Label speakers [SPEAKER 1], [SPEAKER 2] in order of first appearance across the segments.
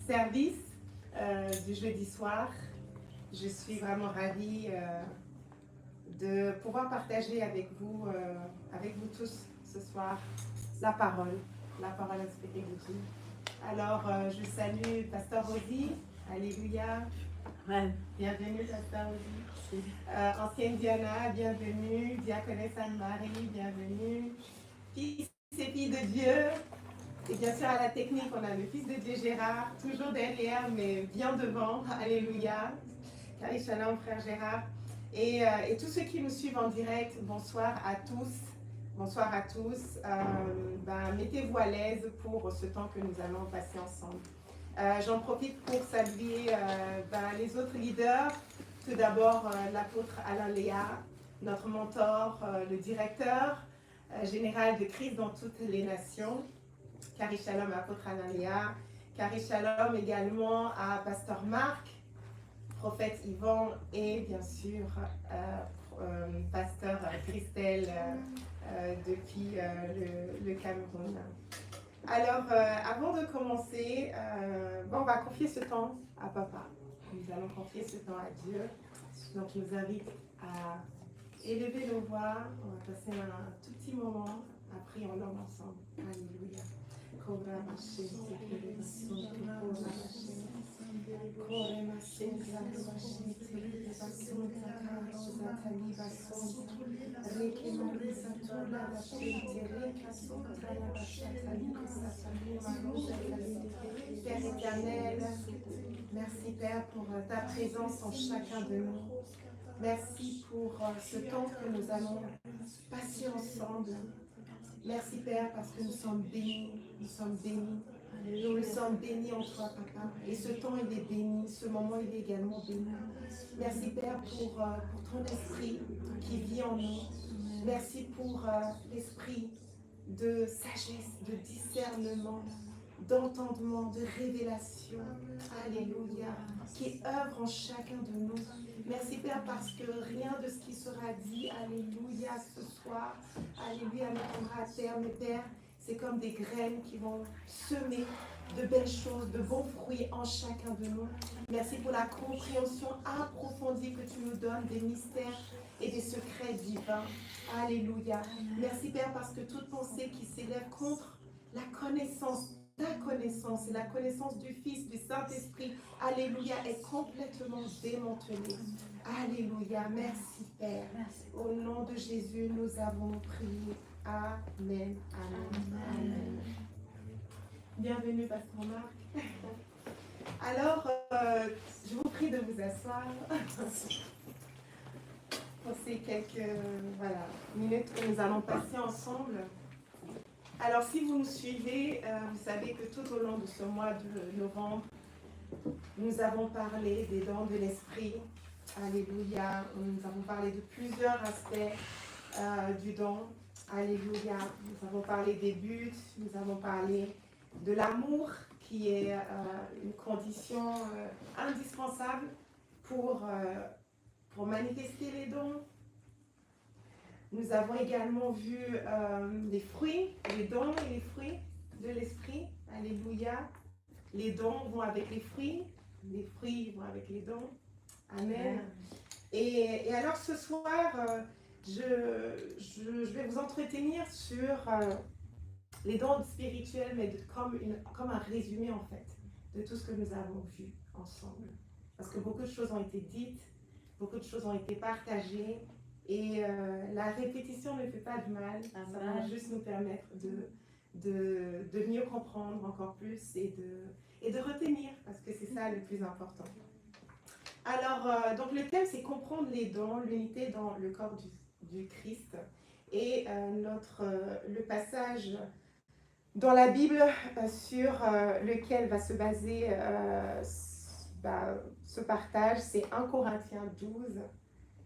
[SPEAKER 1] service du jeudi soir. Je suis vraiment ravie de pouvoir partager avec vous tous ce soir la parole inspirée de Dieu. Alors, je salue Pasteur Rosy, alléluia.
[SPEAKER 2] Ouais.
[SPEAKER 1] Bienvenue, Pasteur Rosy. Ancienne Diana, bienvenue. Diaconesse Anne-Marie, bienvenue. Fils et filles de Dieu. Et bien sûr, à la technique, on a le fils de Dieu Gérard, toujours derrière, mais bien devant. Alléluia. Carrie Shalom, frère Gérard. Et tous ceux qui nous suivent en direct, bonsoir à tous. Bonsoir à tous. Mettez-vous à l'aise pour ce temps que nous allons passer ensemble. J'en profite pour saluer les autres leaders. Tout d'abord, l'apôtre Alain Léa, notre mentor, le directeur général de Christ dans toutes les nations. Carrie Shalom, apôtre Alain Léa. Carrie Shalom également à Pasteur Marc, prophète Yvan et bien sûr Pasteur Christelle depuis le Cameroun. Alors, avant de commencer, on va confier ce temps à Papa. Nous allons confier ce temps à Dieu. Donc, je vous invite à élever nos voix. On va passer un tout petit moment. Après, on l'homme ensemble. Alléluia. Père éternel, merci Père pour ta présence en chacun de nous. Merci pour ce temps que nous allons passer ensemble. Merci Père parce que nous sommes bénis, nous sommes bénis. Nous sommes bénis en toi, Papa. Et ce temps, il est béni, ce moment, il est également béni. Merci Père pour ton esprit qui vit en nous. Merci pour l'esprit de sagesse, de discernement, d'entendement, de révélation. Alléluia. Qui œuvre en chacun de nous. Merci Père parce que rien de ce qui sera dit, alléluia, ce soir, alléluia, ne tombera à terre. Mais Père, c'est comme des graines qui vont semer de belles choses, de bons fruits en chacun de nous. Merci pour la compréhension approfondie que tu nous donnes des mystères et des secrets divins. Alléluia. Merci Père parce que toute pensée qui s'élève contre la connaissance, ta connaissance et la connaissance du Fils, du Saint-Esprit, alléluia, est complètement démantelée. Alléluia. Merci Père. Au nom de Jésus, nous avons prié. Amen. Amen. Amen. Bienvenue, Pasteur Marc. Alors, je vous prie de vous asseoir pour ces quelques minutes que nous allons passer ensemble. Alors, si vous nous suivez, vous savez que tout au long de ce mois de novembre, nous avons parlé des dons de l'esprit. Alléluia. Nous avons parlé de plusieurs aspects du don. Alléluia. Nous avons parlé des buts, nous avons parlé de l'amour qui est une condition indispensable pour manifester les dons. Nous avons également vu les fruits, les dons et les fruits de l'esprit. Alléluia. Les dons vont avec les fruits vont avec les dons. Amen. Et alors ce soir, je vais vous entretenir sur les dons spirituels, mais comme un résumé en fait de tout ce que nous avons vu ensemble. Parce que beaucoup de choses ont été dites, beaucoup de choses ont été partagées, et la répétition ne fait pas de mal. Ça va juste nous permettre de mieux comprendre encore plus et de retenir, parce que c'est ça le plus important. Alors, donc le thème, c'est comprendre les dons, l'unité dans le corps du Christ. Et le passage dans la Bible sur lequel va se baser ce partage, c'est 1 Corinthiens 12,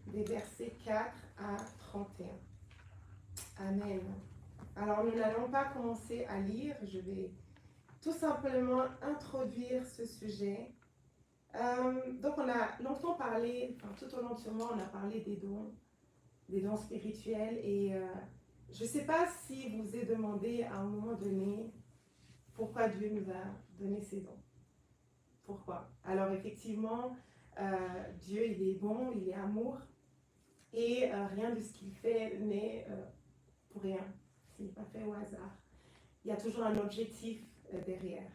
[SPEAKER 1] des versets 4 à 31. Amen. Alors, nous n'allons pas commencer à lire, je vais tout simplement introduire ce sujet. Donc, on a longtemps parlé, tout au long de ce mois, on a parlé des dons spirituels, et je ne sais pas si vous vous êtes demandé à un moment donné pourquoi Dieu nous a donné ces dons. Pourquoi? Alors effectivement, Dieu, il est bon, il est amour, et rien de ce qu'il fait n'est pour rien. Ce n'est pas fait au hasard. Il y a toujours un objectif derrière.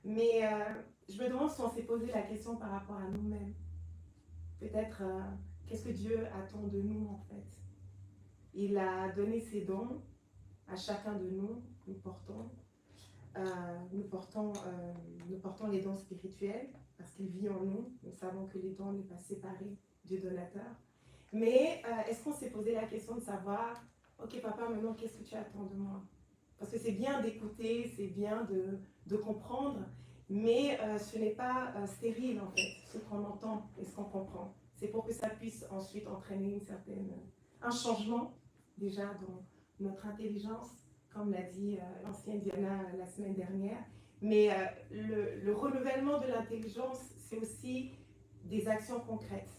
[SPEAKER 1] Mais je me demande si on s'est posé la question par rapport à nous-mêmes. Peut-être, qu'est-ce que Dieu attend de nous en fait? Il a donné ses dons à chacun de nous, nous portons. Nous portons les dons spirituels parce qu'il vit en nous. Nous savons que les dons n'est pas séparés du donateur. Mais est-ce qu'on s'est posé la question de savoir, ok papa, maintenant qu'est-ce que tu attends de moi? Parce que c'est bien d'écouter, c'est bien de comprendre, mais ce n'est pas stérile en fait, ce qu'on entend et ce qu'on comprend. C'est pour que ça puisse ensuite entraîner un changement déjà dans notre intelligence, comme l'a dit l'ancienne Diana la semaine dernière. Mais le renouvellement de l'intelligence, c'est aussi des actions concrètes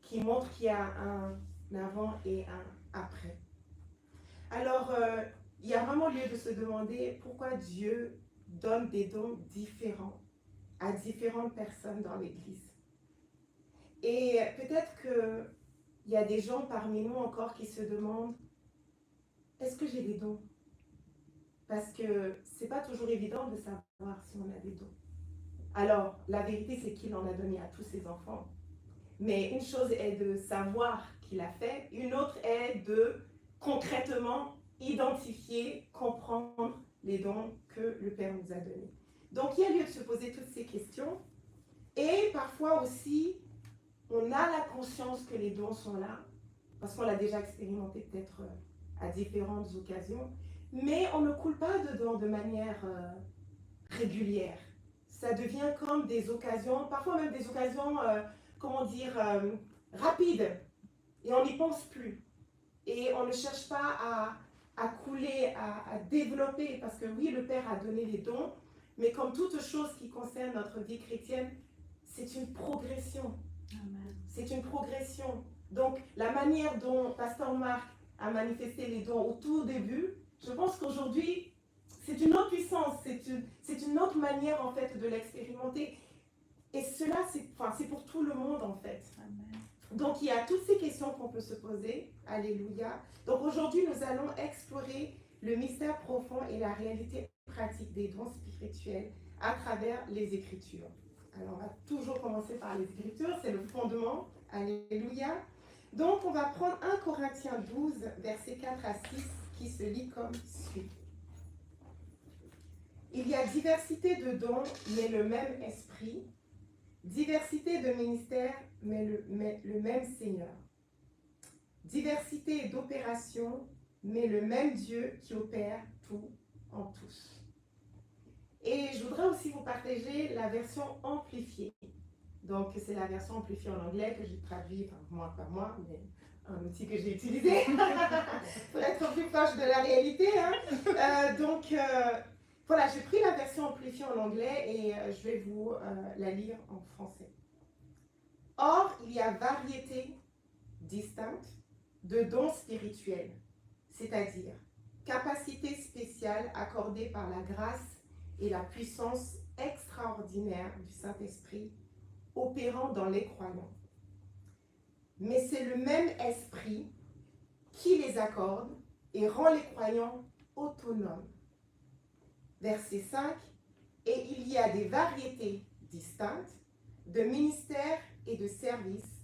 [SPEAKER 1] qui montrent qu'il y a un avant et un après. Alors, il y a vraiment lieu de se demander pourquoi Dieu donne des dons différents à différentes personnes dans l'Église. Et peut-être qu'il y a des gens parmi nous encore qui se demandent, est-ce que j'ai des dons? Parce que ce n'est pas toujours évident de savoir si on a des dons. Alors, la vérité, c'est qu'il en a donné à tous ses enfants. Mais une chose est de savoir qu'il a fait, une autre est de concrètement identifier, comprendre les dons que le Père nous a donnés. Donc, il y a lieu de se poser toutes ces questions. Et parfois aussi, on a la conscience que les dons sont là, parce qu'on l'a déjà expérimenté peut-être à différentes occasions, mais on ne coule pas dedans de manière régulière. Ça devient comme des occasions, parfois même des occasions, rapides, et on n'y pense plus. Et on ne cherche pas à couler, à développer, parce que oui, le Père a donné les dons, mais comme toute chose qui concerne notre vie chrétienne, c'est une progression. C'est une progression. Donc, la manière dont Pasteur Marc a manifesté les dons au tout début, je pense qu'aujourd'hui, c'est une autre puissance, c'est une autre manière en fait de l'expérimenter. Et cela, c'est pour tout le monde en fait. Amen. Donc, il y a toutes ces questions qu'on peut se poser. Alléluia. Donc, aujourd'hui, nous allons explorer le mystère profond et la réalité pratique des dons spirituels à travers les Écritures. Alors, on va toujours commencer par les Écritures, c'est le fondement. Alléluia. Donc, on va prendre 1 Corinthiens 12, versets 4 à 6, qui se lit comme suit. Il y a diversité de dons, mais le même esprit. Diversité de ministères, mais le même Seigneur. Diversité d'opérations, mais le même Dieu qui opère tout en tous. Et je voudrais aussi vous partager la version amplifiée. Donc, c'est la version amplifiée en anglais que j'ai traduit, enfin, pas moi, mais un outil que j'ai utilisé pour être plus proche de la réalité. Hein. Voilà, j'ai pris la version amplifiée en anglais et je vais vous la lire en français. Or, il y a variété distincte de dons spirituels, c'est-à-dire capacité spéciale accordée par la grâce et la puissance extraordinaire du Saint-Esprit opérant dans les croyants. Mais c'est le même esprit qui les accorde et rend les croyants autonomes. Verset 5, et il y a des variétés distinctes de ministères et de services,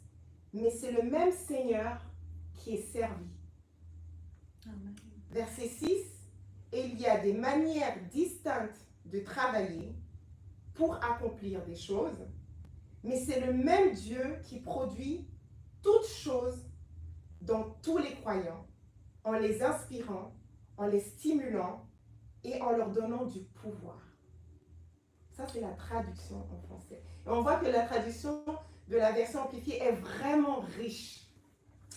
[SPEAKER 1] mais c'est le même Seigneur qui est servi. Amen. Verset 6, et il y a des manières distinctes de travailler pour accomplir des choses, mais c'est le même Dieu qui produit toutes choses dans tous les croyants, en les inspirant, en les stimulant et en leur donnant du pouvoir. Ça, c'est la traduction en français. Et on voit que la traduction de la version amplifiée est vraiment riche.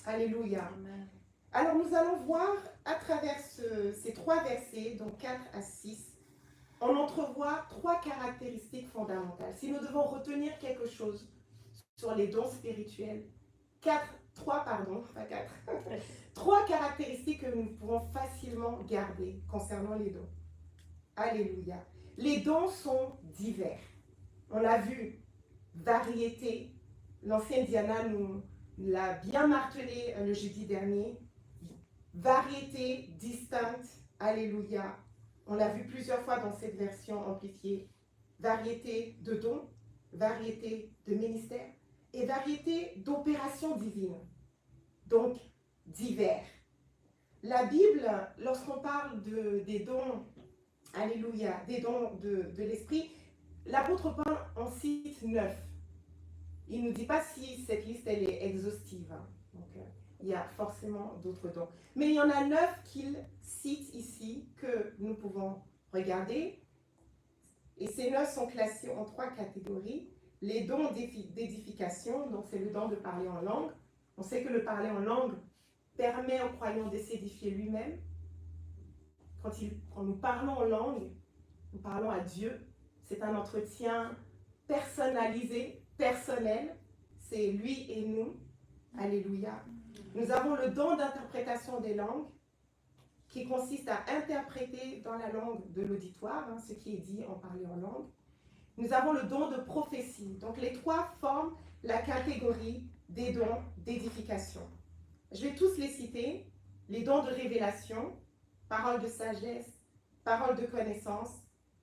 [SPEAKER 1] Alléluia. Amen. Alors, nous allons voir à travers ces 3 versets, donc 4 à 6, on entrevoit 3 caractéristiques fondamentales. Si nous devons retenir quelque chose sur les dons spirituels, 3 caractéristiques que nous pouvons facilement garder concernant les dons. Alléluia. Les dons sont divers. On l'a vu, variété. L'ancienne Diana nous l'a bien martelé le jeudi dernier. Variété distincte, alléluia. On l'a vu plusieurs fois dans cette version amplifiée. Variété de dons, variété de ministères et variété d'opérations divines. Donc, divers. La Bible, lorsqu'on parle des dons, alléluia, des dons de l'esprit, l'apôtre Paul en cite 9. Il ne nous dit pas si cette liste elle est exhaustive. Donc, il y a forcément d'autres dons. Mais il y en a 9 qu'il cite ici que nous pouvons regarder. Et ces 9 sont classés en 3 catégories. Les dons d'édification, donc c'est le don de parler en langue. On sait que le parler en langue permet au croyant de s'édifier lui-même. Quand nous parlons en langue, nous parlons à Dieu. C'est un entretien personnalisé, personnel. C'est lui et nous. Alléluia. Nous avons le don d'interprétation des langues qui consiste à interpréter dans la langue de l'auditoire, ce qui est dit en parler en langue. Nous avons le don de prophétie. Donc les 3 forment la catégorie des dons d'édification. Je vais tous les citer. Les dons de révélation, parole de sagesse, parole de connaissance,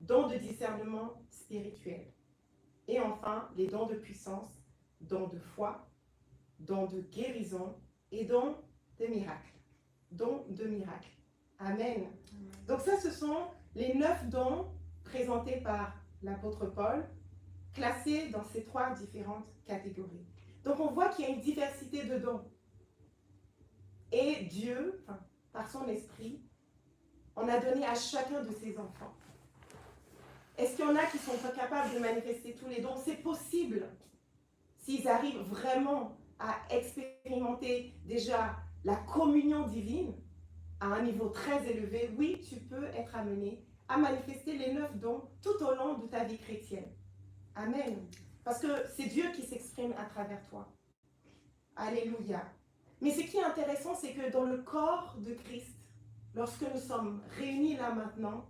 [SPEAKER 1] dons de discernement spirituel. Et enfin, les dons de puissance, dons de foi, dons de guérison et dons de miracle. Dons de miracle. Amen. Donc ça, ce sont les 9 dons présentés par l'apôtre Paul, classés dans ces 3 différentes catégories. Donc on voit qu'il y a une diversité de dons. Et Dieu, par son esprit, en a donné à chacun de ses enfants. Est-ce qu'il y en a qui ne sont pas capables de manifester tous les dons? C'est possible. S'ils arrivent vraiment à expérimenter déjà la communion divine à un niveau très élevé, oui, tu peux être amené à manifester les 9 dons tout au long de ta vie chrétienne. Amen. Parce que c'est Dieu qui s'exprime à travers toi. Alléluia. Mais ce qui est intéressant, c'est que dans le corps de Christ, lorsque nous sommes réunis là maintenant,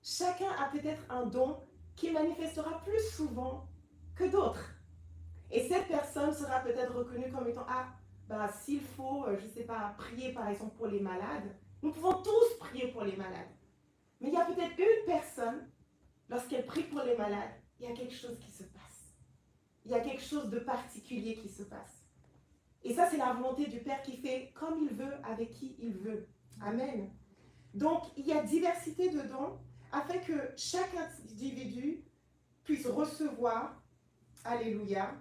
[SPEAKER 1] chacun a peut-être un don qui manifestera plus souvent que d'autres. Et cette personne sera peut-être reconnue comme étant, s'il faut, je ne sais pas, prier par exemple pour les malades, nous pouvons tous prier pour les malades. Mais il y a peut-être une personne, lorsqu'elle prie pour les malades, il y a quelque chose qui se passe. Il y a quelque chose de particulier qui se passe. Et ça, c'est la volonté du Père qui fait comme il veut, avec qui il veut. Amen. Donc, il y a diversité de dons afin que chaque individu puisse recevoir, alléluia,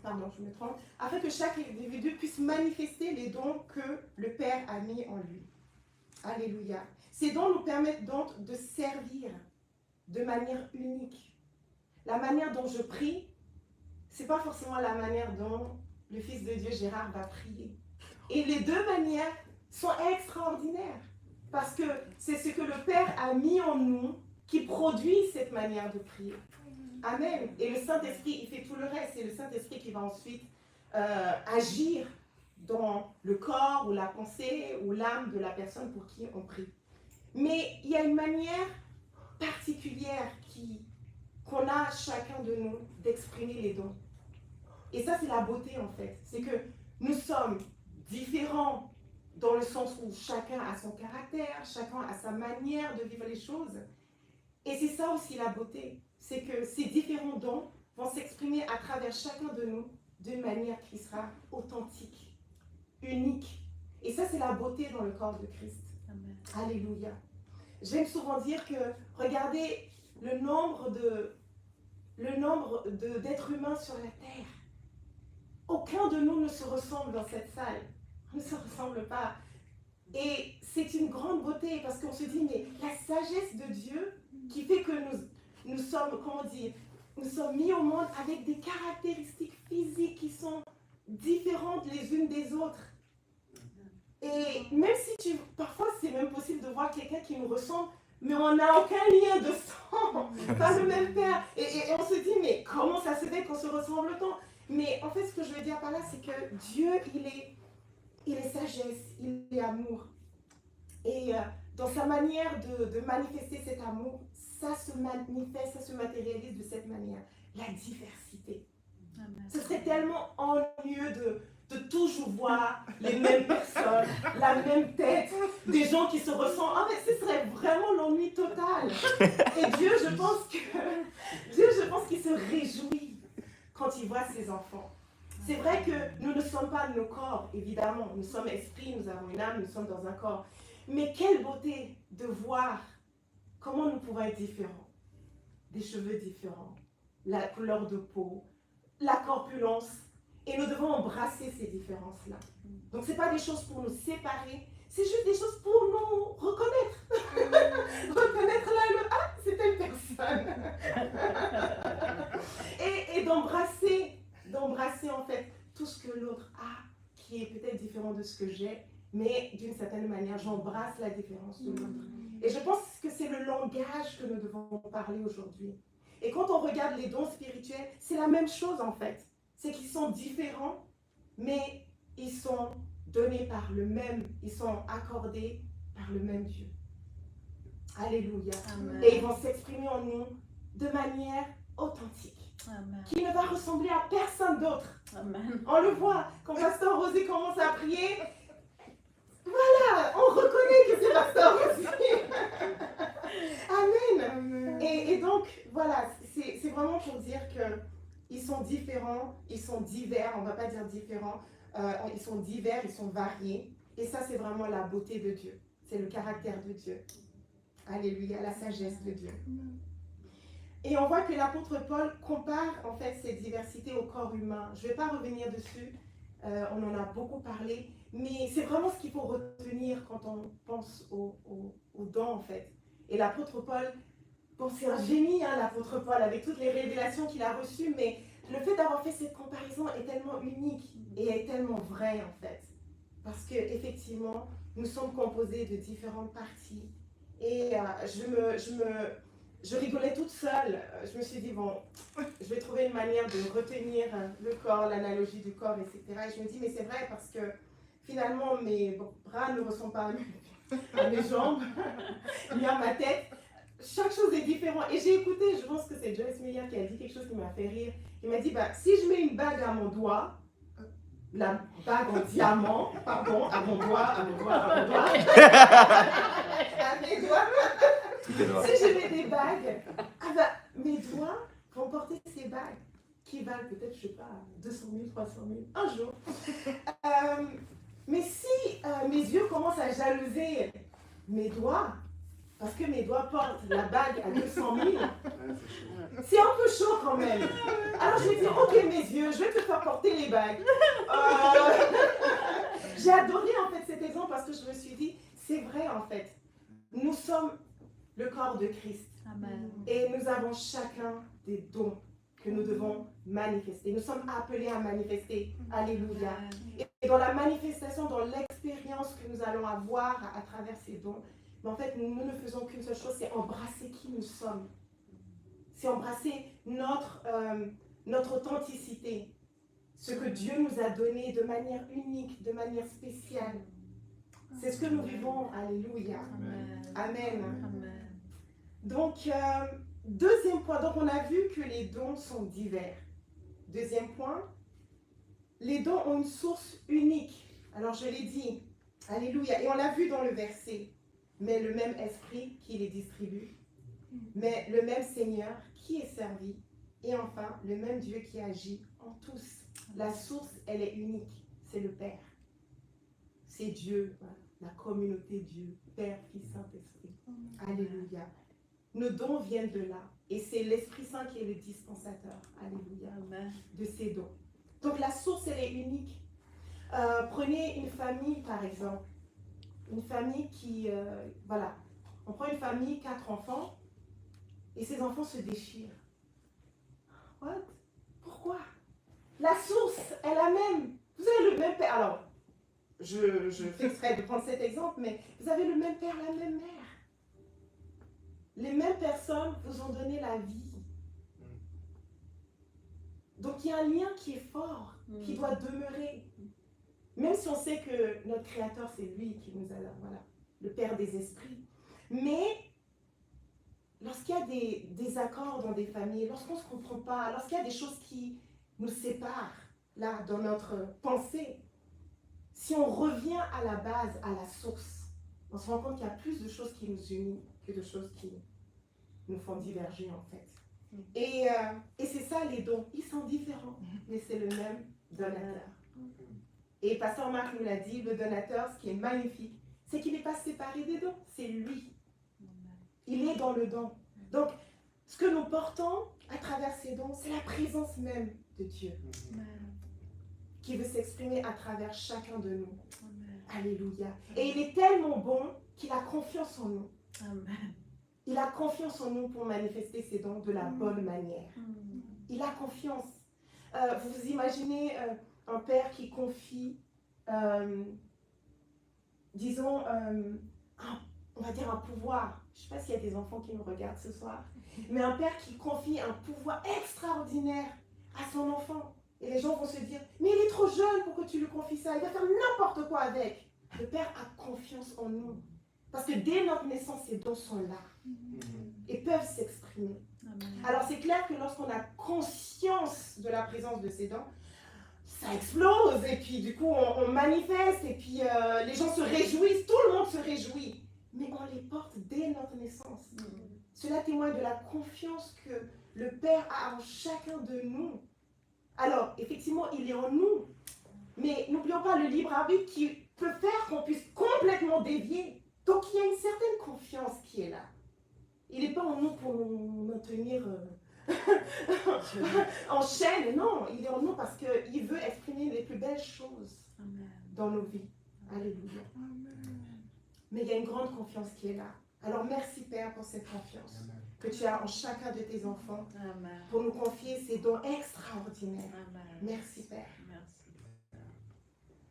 [SPEAKER 1] pardon, je me trompe, afin que chaque individu puisse manifester les dons que le Père a mis en lui. Alléluia. Ces dons nous permettent donc de servir de manière unique. La manière dont je prie, ce n'est pas forcément la manière dont le Fils de Dieu Gérard va prier. Et les 2 manières sont extraordinaires. Parce que c'est ce que le Père a mis en nous qui produit cette manière de prier. Amen. Et le Saint-Esprit, il fait tout le reste. C'est le Saint-Esprit qui va ensuite agir dans le corps ou la pensée ou l'âme de la personne pour qui on prie. Mais il y a une manière particulière qu'on a chacun de nous d'exprimer les dons. Et ça, c'est la beauté en fait. C'est que nous sommes différents dans le sens où chacun a son caractère, chacun a sa manière de vivre les choses. Et c'est ça aussi la beauté. C'est que ces différents dons vont s'exprimer à travers chacun de nous d'une manière qui sera authentique, unique. Et ça, c'est la beauté dans le corps de Christ. Amen. Alléluia. J'aime souvent dire que, regardez le nombre d'êtres humains sur la terre. Aucun de nous ne se ressemble dans cette salle. On ne se ressemble pas. Et c'est une grande beauté parce qu'on se dit, mais la sagesse de Dieu qui fait que nous sommes, comment dire, nous sommes mis au monde avec des caractéristiques physiques qui sont différentes les unes des autres. Et même si parfois c'est même possible de voir quelqu'un qui nous ressemble, mais on n'a aucun lien de sang, pas le même père. Et on se dit, mais comment ça se fait qu'on se ressemble tant? Mais en fait, ce que je veux dire par là, c'est que Dieu, il est sagesse, il est amour. Et dans sa manière de manifester cet amour, ça se manifeste, ça se matérialise de cette manière. la diversité.
[SPEAKER 2] Amen.
[SPEAKER 1] Ce serait tellement ennuyeux de toujours voir les mêmes personnes, la même tête, des gens qui se ressemblent. Ah, mais ce serait vraiment l'ennui total. Et Dieu, je pense qu'il se réjouit quand il voit ses enfants. C'est vrai que nous ne sommes pas nos corps, évidemment. Nous sommes esprits, nous avons une âme, nous sommes dans un corps. Mais quelle beauté de voir comment nous pouvons être différents. Des cheveux différents, la couleur de peau, la corpulence. Et nous devons embrasser ces différences-là. Donc, ce n'est pas des choses pour nous séparer, c'est juste des choses pour nous reconnaître. Reconnaître là, ah, c'est telle personne. Et d'embrasser en fait tout ce que l'autre a, qui est peut-être différent de ce que j'ai, mais d'une certaine manière, j'embrasse la différence de l'autre. Et je pense que c'est le langage que nous devons parler aujourd'hui. Et quand on regarde les dons spirituels, c'est la même chose en fait. C'est qu'ils sont différents, mais ils sont donnés par le même, ils sont accordés par le même Dieu. Alléluia.
[SPEAKER 2] Amen.
[SPEAKER 1] Et ils vont s'exprimer en nous de manière authentique,
[SPEAKER 2] Amen.
[SPEAKER 1] qui ne va ressembler à personne d'autre.
[SPEAKER 2] Amen.
[SPEAKER 1] On le voit, quand Pasteur Rosé commence à prier, voilà, on reconnaît que c'est Pasteur Rosé. Amen. Et donc, voilà, c'est vraiment pour dire qu'ils sont différents, ils sont divers, on ne va pas dire différents, ils sont divers, ils sont variés. Et ça, c'est vraiment la beauté de Dieu. C'est le caractère de Dieu. Alléluia, la sagesse de Dieu. Et on voit que l'apôtre Paul compare en fait cette diversité au corps humain. Je ne vais pas revenir dessus, on en a beaucoup parlé, mais c'est vraiment ce qu'il faut retenir quand on pense aux dons en fait. Et l'apôtre Paul, bon, c'est un génie, hein, l'apôtre Paul, avec toutes les révélations qu'il a reçues, mais le fait d'avoir fait cette comparaison est tellement unique et est tellement vrai en fait. Parce qu'effectivement, nous sommes composés de différentes parties. Et je rigolais toute seule. Je me suis dit, bon, je vais trouver une manière de retenir le corps, l'analogie du corps, etc. Et je me dis, mais c'est vrai parce que finalement, mes bras ne ressemblent pas à mes jambes, ni à ma tête. Chaque chose est différente. Et j'ai écouté, je pense que c'est Joyce Meyer qui a dit quelque chose qui m'a fait rire. Il m'a dit, bah, si je mets une bague à mon doigt, la bague en diamant, pardon, à mon doigt. À mes doigts. Si je mets des bagues, ah bah, mes doigts vont porter ces bagues qui valent peut-être, je ne sais pas, 200 000, 300 000, un jour. Mais si mes yeux commencent à jalouser mes doigts, parce que mes doigts portent la bague à 200 000, c'est un peu chaud quand même. Alors je vais dire, ok mes yeux, je vais te faire porter les bagues. J'ai adoré en fait cet exemple parce que je me suis dit, c'est vrai en fait, nous sommes le corps de Christ.
[SPEAKER 2] Amen.
[SPEAKER 1] Et nous avons chacun des dons que nous devons manifester. Nous sommes appelés à manifester. Alléluia. Et dans la manifestation, dans l'expérience que nous allons avoir à travers ces dons, mais en fait, nous ne faisons qu'une seule chose, c'est embrasser qui nous sommes. C'est embrasser notre authenticité. Ce que Dieu nous a donné de manière unique, de manière spéciale. C'est ce que nous vivons. Alléluia.
[SPEAKER 2] Amen.
[SPEAKER 1] Amen.
[SPEAKER 2] Amen.
[SPEAKER 1] Donc, deuxième point, donc on a vu que les dons sont divers. Deuxième point, les dons ont une source unique. Alors je l'ai dit, alléluia, et on l'a vu dans le verset, mais le même esprit qui les distribue, mais le même Seigneur qui est servi, et enfin le même Dieu qui agit en tous. La source, elle est unique, c'est le Père. C'est Dieu, voilà, la communauté Dieu, Père, Fils, Saint-Esprit. Alléluia. Nos dons viennent de là. Et c'est l'Esprit Saint qui est le dispensateur. Alléluia.
[SPEAKER 2] Amen.
[SPEAKER 1] De ces dons. Donc la source, elle est unique. Prenez une famille, par exemple. Une famille qui... voilà. On prend une famille, 4 enfants, et ces enfants se déchirent. What? Pourquoi? La source est la même. Vous avez le même père. Alors, je fais exprès de prendre cet exemple, mais vous avez le même père, la même mère. Les mêmes personnes vous ont donné la vie. Donc il y a un lien qui est fort, qui doit demeurer. Même si on sait que notre Créateur, c'est lui qui nous a, voilà, le Père des esprits. Mais lorsqu'il y a des désaccords dans des familles, lorsqu'on ne se comprend pas, lorsqu'il y a des choses qui nous séparent, là, dans notre pensée, si on revient à la base, à la source, on se rend compte qu'il y a plus de choses qui nous unissent que de choses qui nous font diverger, en fait. Et c'est ça, les dons. Ils sont différents, mais c'est le même donateur. Et Pasteur Marc nous l'a dit, le donateur, ce qui est magnifique, c'est qu'il n'est pas séparé des dons, c'est lui. Il est dans le don. Donc, ce que nous portons à travers ces dons, c'est la présence même de Dieu qui veut s'exprimer à travers chacun de nous. Alléluia. Et il est tellement bon qu'il a confiance en nous.
[SPEAKER 2] Amen.
[SPEAKER 1] Il a confiance en nous pour manifester ses dons de la bonne manière. Il a confiance. Vous imaginez un père qui confie, disons, on va dire un pouvoir. Je ne sais pas s'il y a des enfants qui nous regardent ce soir, mais un père qui confie un pouvoir extraordinaire à son enfant. Et les gens vont se dire, mais il est trop jeune pour que tu lui confies ça, il va faire n'importe quoi avec. Le père a confiance en nous. Parce que dès notre naissance, ces dons sont là et peuvent s'exprimer. Alors c'est clair que lorsqu'on a conscience de la présence de ces dons, ça explose et puis du coup on manifeste et puis les gens se réjouissent, tout le monde se réjouit. Mais on les porte dès notre naissance. Cela témoigne de la confiance que le Père a en chacun de nous. Alors, effectivement, il est en nous. Mais n'oublions pas le libre arbitre qui peut faire qu'on puisse complètement dévier. Donc, il y a une certaine confiance qui est là. Il n'est pas en nous pour nous maintenir en chaîne. Non, il est en nous parce qu'il veut exprimer les plus belles choses dans nos vies. Alléluia. Mais il y a une grande confiance qui est là. Alors, merci Père pour cette confiance que tu as en chacun de tes enfants pour nous confier ces dons extraordinaires. Merci Père.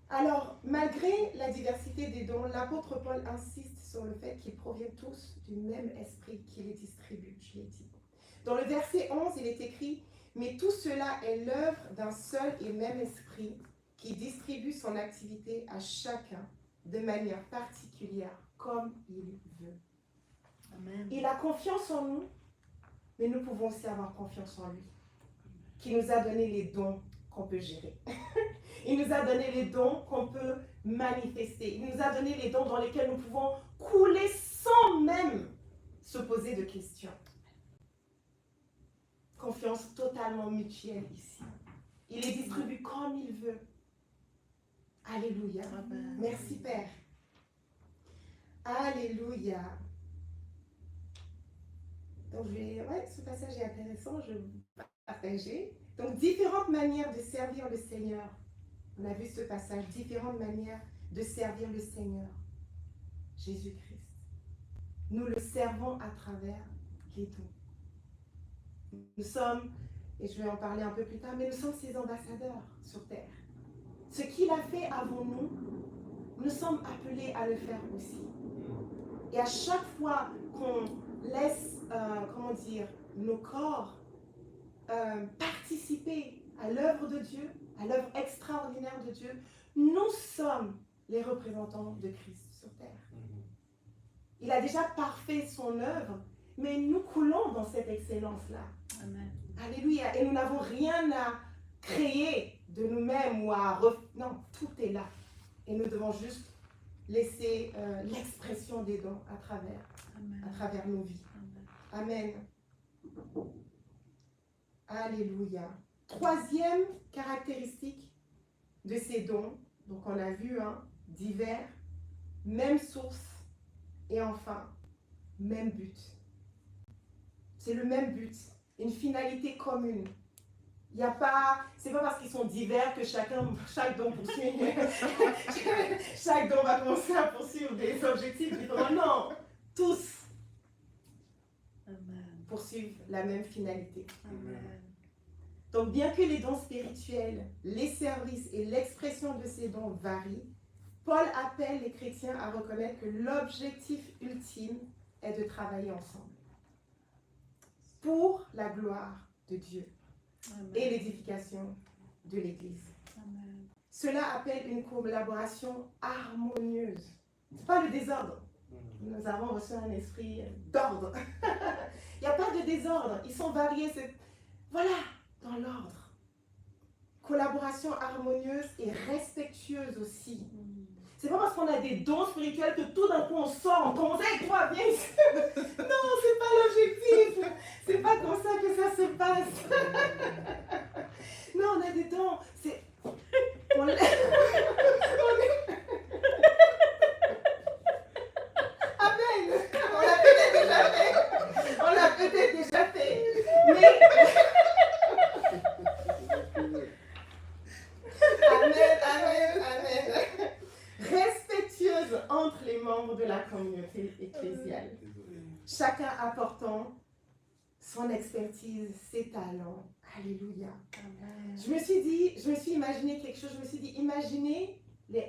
[SPEAKER 1] Alors, malgré la diversité des dons, l'apôtre Paul insiste sur le fait qu'ils proviennent tous du même esprit qui les distribue, je l'ai dit. Dans le verset 11, il est écrit « Mais tout cela est l'œuvre d'un seul et même esprit qui distribue son activité à chacun de manière particulière, comme il veut. »
[SPEAKER 2] Amen.
[SPEAKER 1] Il a confiance en nous, mais nous pouvons aussi avoir confiance en lui, qui nous a donné les dons qu'on peut gérer. Il nous a donné les dons qu'on peut manifester. Il nous a donné les dons dans lesquels nous pouvons couler sans même se poser de questions. Confiance totalement mutuelle ici. Il les distribue comme il veut. Alléluia.
[SPEAKER 2] Amen.
[SPEAKER 1] Merci Père. Alléluia. Donc, ce passage est intéressant, je vais vous partager. Donc, différentes manières de servir le Seigneur. On a vu ce passage, différentes manières de servir le Seigneur, Jésus-Christ. Nous le servons à travers les dons. Nous sommes, et je vais en parler un peu plus tard, mais nous sommes ses ambassadeurs sur terre. Ce qu'il a fait avant nous, nous sommes appelés à le faire aussi. Et à chaque fois qu'on laisse, nos corps participer à l'œuvre de Dieu, à l'œuvre extraordinaire de Dieu, nous sommes les représentants de Christ sur terre. Il a déjà parfait son œuvre, mais nous coulons dans cette excellence-là.
[SPEAKER 2] Amen.
[SPEAKER 1] Alléluia. Et nous n'avons rien à créer de nous-mêmes ou à... Non, tout est là. Et nous devons juste laisser l'expression des dons à travers nos vies. Amen. Alléluia. Troisième caractéristique de ces dons, donc on a vu, divers, même source, et enfin, même but. C'est le même but, une finalité commune. Il n'y a pas, c'est pas parce qu'ils sont divers que chaque don poursuit, chaque don va commencer à poursuivre des objectifs différents. Non, tous poursuivent la même finalité.
[SPEAKER 2] Amen.
[SPEAKER 1] Donc, bien que les dons spirituels, les services et l'expression de ces dons varient, Paul appelle les chrétiens à reconnaître que l'objectif ultime est de travailler ensemble pour la gloire de Dieu.
[SPEAKER 2] Amen.
[SPEAKER 1] Et l'édification de l'Église.
[SPEAKER 2] Amen.
[SPEAKER 1] Cela appelle une collaboration harmonieuse. Ce n'est pas le désordre. Nous avons reçu un esprit d'ordre. Il n'y a pas de désordre. Ils sont variés. Voilà, dans l'ordre. Collaboration harmonieuse et respectueuse aussi. C'est pas parce qu'on a des dons spirituels que tout d'un coup on sort, on commence, hey, toi, viens ici. Non, c'est pas l'objectif. C'est pas comme ça que ça se passe. Non, on a des dons. Amen. On l'a peut-être déjà fait. On l'a peut-être déjà fait. Mais... Amen, amen, amen. Respectueuse entre les membres de la communauté ecclésiale. Chacun apportant son expertise, ses talents. Alléluia. Amen. Je me suis imaginé quelque chose. Je me suis dit, imaginez le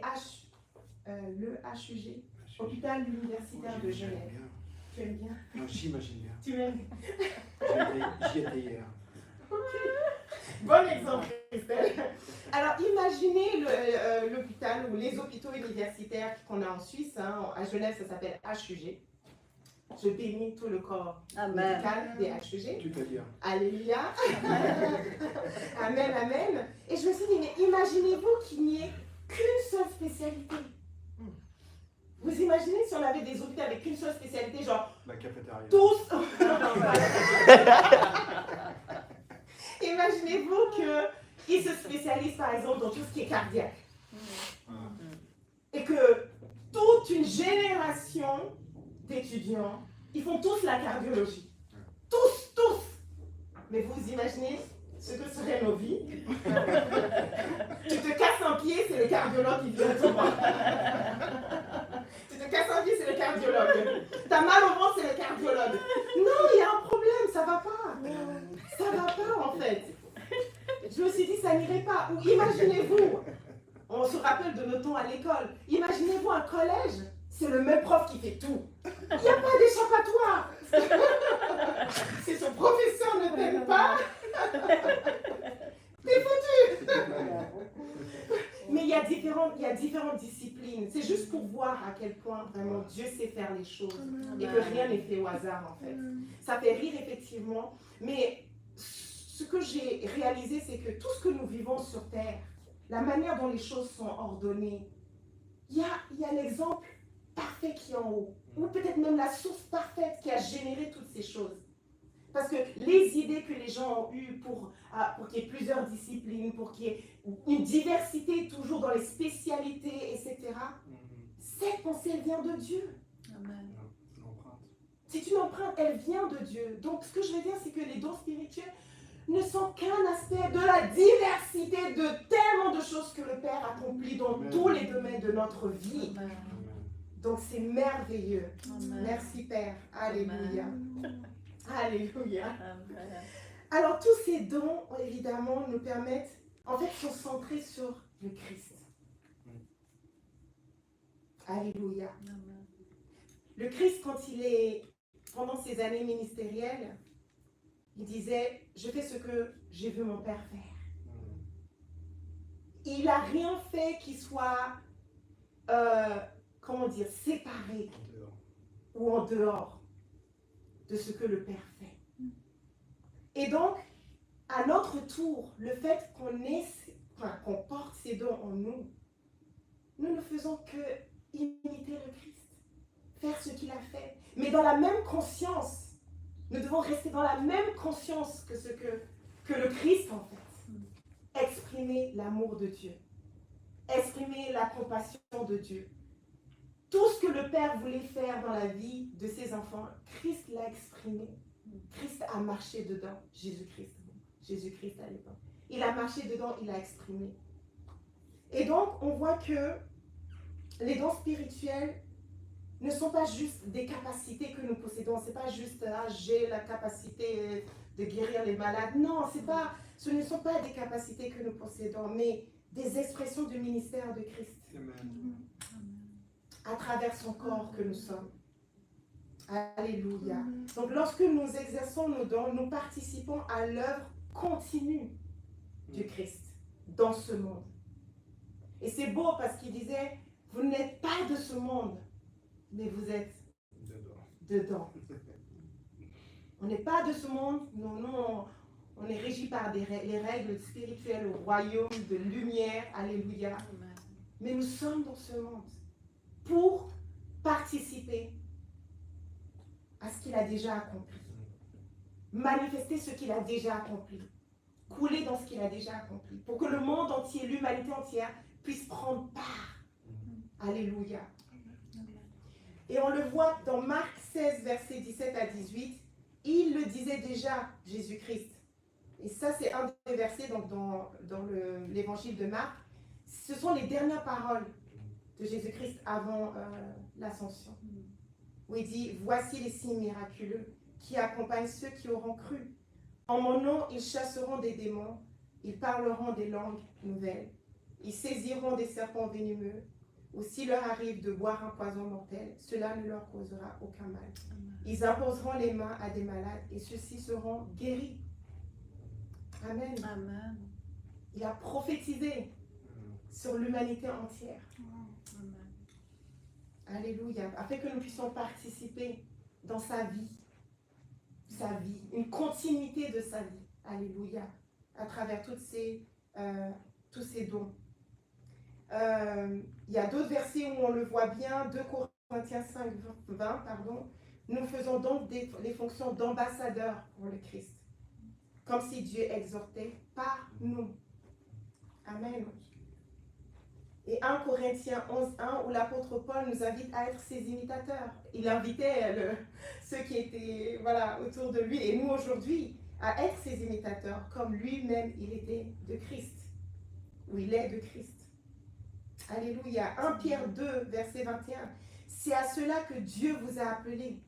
[SPEAKER 1] HUG, Hôpital Universitaire de Genève. Tu aimes bien?
[SPEAKER 3] Non, j'imagine bien.
[SPEAKER 1] Tu aimes bien?
[SPEAKER 3] J'y étais hier.
[SPEAKER 1] Bon exemple, Christelle. Alors, imaginez l'hôpital ou les hôpitaux universitaires qu'on a en Suisse. Hein. À Genève, ça s'appelle HUG. Je bénis tout le corps médical des HUG.
[SPEAKER 3] Tu peux dire.
[SPEAKER 1] Alléluia. Amen, amen. Et je me suis dit, mais imaginez-vous qu'il n'y ait qu'une seule spécialité. Vous imaginez si on avait des hôpitaux avec qu'une seule spécialité, genre
[SPEAKER 3] la cafétéria.
[SPEAKER 1] Tous. Imaginez-vous qu'ils se spécialisent par exemple dans tout ce qui est cardiaque. Et que toute une génération d'étudiants, ils font tous la cardiologie. Tous. Mais vous imaginez ce que seraient nos vies? Tu te casses un pied, c'est le cardiologue qui vient te voir. Tu te casses un pied, c'est le cardiologue. T'as mal au ventre, c'est le cardiologue. Non, il y a un problème, ça va pas. Ça va pas en fait. Je me suis dit, ça n'irait pas. Ou imaginez-vous, on se rappelle de nos temps à l'école, imaginez-vous un collège, c'est le même prof qui fait tout. Il n'y a pas d'échappatoire. Si son professeur ne t'aime pas, t'es foutu. Mais il y a différentes disciplines. C'est juste pour voir à quel point vraiment Dieu sait faire les choses et que rien n'est fait au hasard en fait. Ça fait rire effectivement, mais ce que j'ai réalisé, c'est que tout ce que nous vivons sur Terre, la manière dont les choses sont ordonnées, il y a l'exemple parfait qui est en haut, ou peut-être même la source parfaite qui a généré toutes ces choses. Parce que les idées que les gens ont eues pour qu'il y ait plusieurs disciplines, pour qu'il y ait une diversité toujours dans les spécialités, etc., cette pensée vient de Dieu.
[SPEAKER 2] Amen.
[SPEAKER 1] C'est une empreinte, elle vient de Dieu. Donc ce que je veux dire, c'est que les dons spirituels ne sont qu'un aspect de la diversité de tellement de choses que le Père accomplit dans tous les domaines de notre vie.
[SPEAKER 2] Amen.
[SPEAKER 1] Donc c'est merveilleux.
[SPEAKER 2] Amen.
[SPEAKER 1] Merci Père. Alléluia.
[SPEAKER 2] Amen.
[SPEAKER 1] Alléluia.
[SPEAKER 2] Amen.
[SPEAKER 1] Alors tous ces dons, évidemment, nous permettent, en fait, sont centrés sur le Christ. Alléluia.
[SPEAKER 2] Amen.
[SPEAKER 1] Le Christ, quand il est, pendant ses années ministérielles, il disait, je fais ce que j'ai vu mon Père faire. Il n'a rien fait qui soit, comment dire, séparé ou en dehors de ce que le Père fait. Et donc, à notre tour, le fait qu'on porte ces dons en nous, nous ne faisons que imiter le Christ, faire ce qu'il a fait. Mais dans la même conscience, nous devons rester dans la même conscience que le Christ en fait. Exprimer l'amour de Dieu, exprimer la compassion de Dieu. Tout ce que le Père voulait faire dans la vie de ses enfants, Christ l'a exprimé. Christ a marché dedans, Jésus-Christ à l'époque. Il a marché dedans, il a exprimé. Et donc, on voit que les dons spirituels ne sont pas juste des capacités que nous possédons. Ce n'est pas juste, j'ai la capacité de guérir les malades. Non, ce ne sont pas des capacités que nous possédons, mais des expressions du ministère de Christ.
[SPEAKER 3] Amen.
[SPEAKER 1] À travers son corps que nous sommes. Alléluia. Donc lorsque nous exerçons nos dons, nous participons à l'œuvre continue du Christ dans ce monde. Et c'est beau parce qu'il disait, vous n'êtes pas de ce monde, mais vous êtes
[SPEAKER 3] Dedans.
[SPEAKER 1] dedans. On n'est pas de ce monde, non, on est régi par les règles spirituelles au royaume de lumière, alléluia.
[SPEAKER 2] Amen.
[SPEAKER 1] Mais nous sommes dans ce monde pour participer à ce qu'il a déjà accompli. Manifester ce qu'il a déjà accompli. Couler dans ce qu'il a déjà accompli. Pour que le monde entier, l'humanité entière, puisse prendre part. Alléluia. Et on le voit dans Marc 16, versets 17 à 18. Il le disait déjà, Jésus-Christ. Et ça, c'est un des versets donc, dans l'évangile de Marc. Ce sont les dernières paroles de Jésus-Christ avant l'ascension. Où il dit, voici les signes miraculeux qui accompagnent ceux qui auront cru. En mon nom, ils chasseront des démons, ils parleront des langues nouvelles, ils saisiront des serpents venimeux, ou s'il leur arrive de boire un poison mortel, cela ne leur causera aucun mal.
[SPEAKER 2] Amen.
[SPEAKER 1] Ils imposeront les mains à des malades et ceux-ci seront guéris. Amen.
[SPEAKER 2] Amen.
[SPEAKER 1] Il a prophétisé sur l'humanité entière.
[SPEAKER 2] Amen.
[SPEAKER 1] Alléluia. Afin que nous puissions participer dans sa vie, une continuité de sa vie. Alléluia. À travers tous ces dons. Il y a d'autres versets où on le voit bien. 2 Corinthiens 5, 20, pardon. Nous faisons donc les fonctions d'ambassadeurs pour le Christ. Comme si Dieu exhortait par nous. Amen. Et 1 Corinthiens 11, 1, où l'apôtre Paul nous invite à être ses imitateurs. Il invitait ceux qui étaient autour de lui, et nous aujourd'hui, à être ses imitateurs, comme lui-même il était de Christ, ou il est de Christ. Alléluia. 1 Pierre 2, verset 21. C'est à cela que Dieu vous a appelés.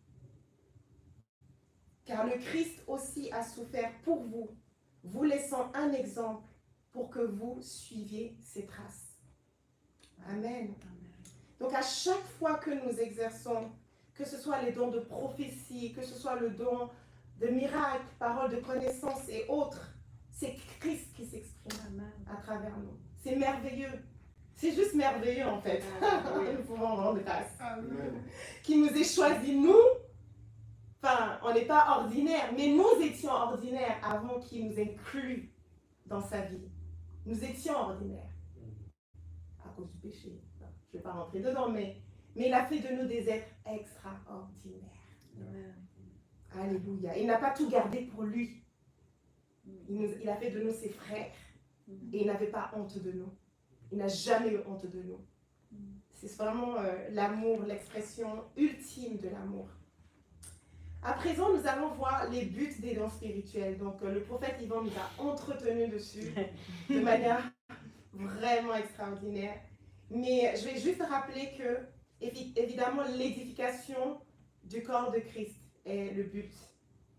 [SPEAKER 1] Car le Christ aussi a souffert pour vous, vous laissant un exemple pour que vous suiviez ses traces. Amen. Donc à chaque fois que nous exerçons, que ce soit les dons de prophétie, que ce soit le don de miracle, parole de connaissance et autres, c'est Christ qui s'exprime à travers nous. C'est merveilleux. C'est juste merveilleux en fait. Nous pouvons rendre grâce.
[SPEAKER 3] Amen.
[SPEAKER 1] Qui nous ait choisis, nous. Enfin, on n'est pas ordinaire, mais nous étions ordinaires avant qu'il nous inclue dans sa vie. Nous étions ordinaires. À cause du péché. Enfin, je ne vais pas rentrer dedans, mais il a fait de nous des êtres extraordinaires.
[SPEAKER 2] Amen.
[SPEAKER 1] Alléluia. Il n'a pas tout gardé pour lui. Il a fait de nous ses frères. Et il n'avait pas honte de nous. Il n'a jamais eu honte de nous. C'est vraiment l'amour, l'expression ultime de l'amour. À présent, nous allons voir les buts des dons spirituels. Donc, le prophète Yvan nous a entretenu dessus de manière vraiment extraordinaire. Mais je vais juste rappeler que, évidemment, l'édification du corps de Christ est le but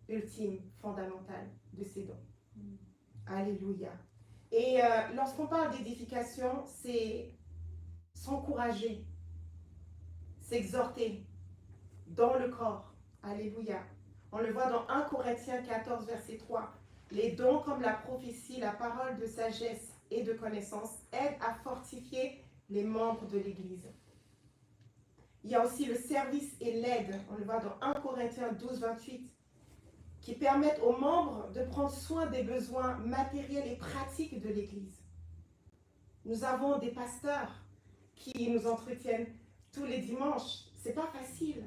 [SPEAKER 1] ultime, fondamental de ces dons. Alléluia. Et lorsqu'on parle d'édification, c'est s'encourager, s'exhorter dans le corps. Alléluia. On le voit dans 1 Corinthiens 14, verset 3. Les dons comme la prophétie, la parole de sagesse et de connaissance aident à fortifier les membres de l'Église. Il y a aussi le service et l'aide. On le voit dans 1 Corinthiens 12, 28. Qui permettent aux membres de prendre soin des besoins matériels et pratiques de l'Église. Nous avons des pasteurs qui nous entretiennent tous les dimanches. Ce n'est pas facile,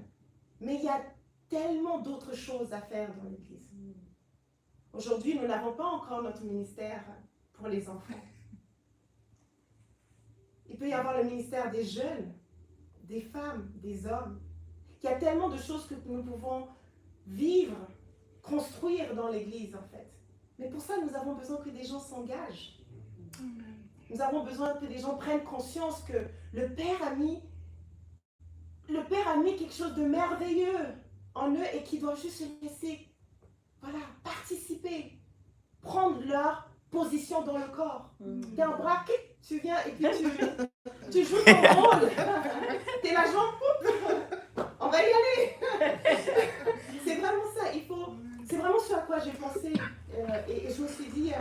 [SPEAKER 1] mais il y a tellement d'autres choses à faire dans l'Église. Aujourd'hui, nous n'avons pas encore notre ministère pour les enfants. Il peut y avoir le ministère des jeunes, des femmes, des hommes. Il y a tellement de choses que nous pouvons vivre, construire dans l'Église, en fait. Mais pour ça, nous avons besoin que des gens s'engagent. Nous avons besoin que des gens prennent conscience que le Père a mis quelque chose de merveilleux en eux et qu'ils doivent juste se laisser, participer, prendre leur position dans le corps. T'es un bras, tu viens et puis tu joues ton rôle. T'es la jambe, on va y aller. C'est vraiment ça, c'est vraiment ce à quoi j'ai pensé. Et je me suis dit, il y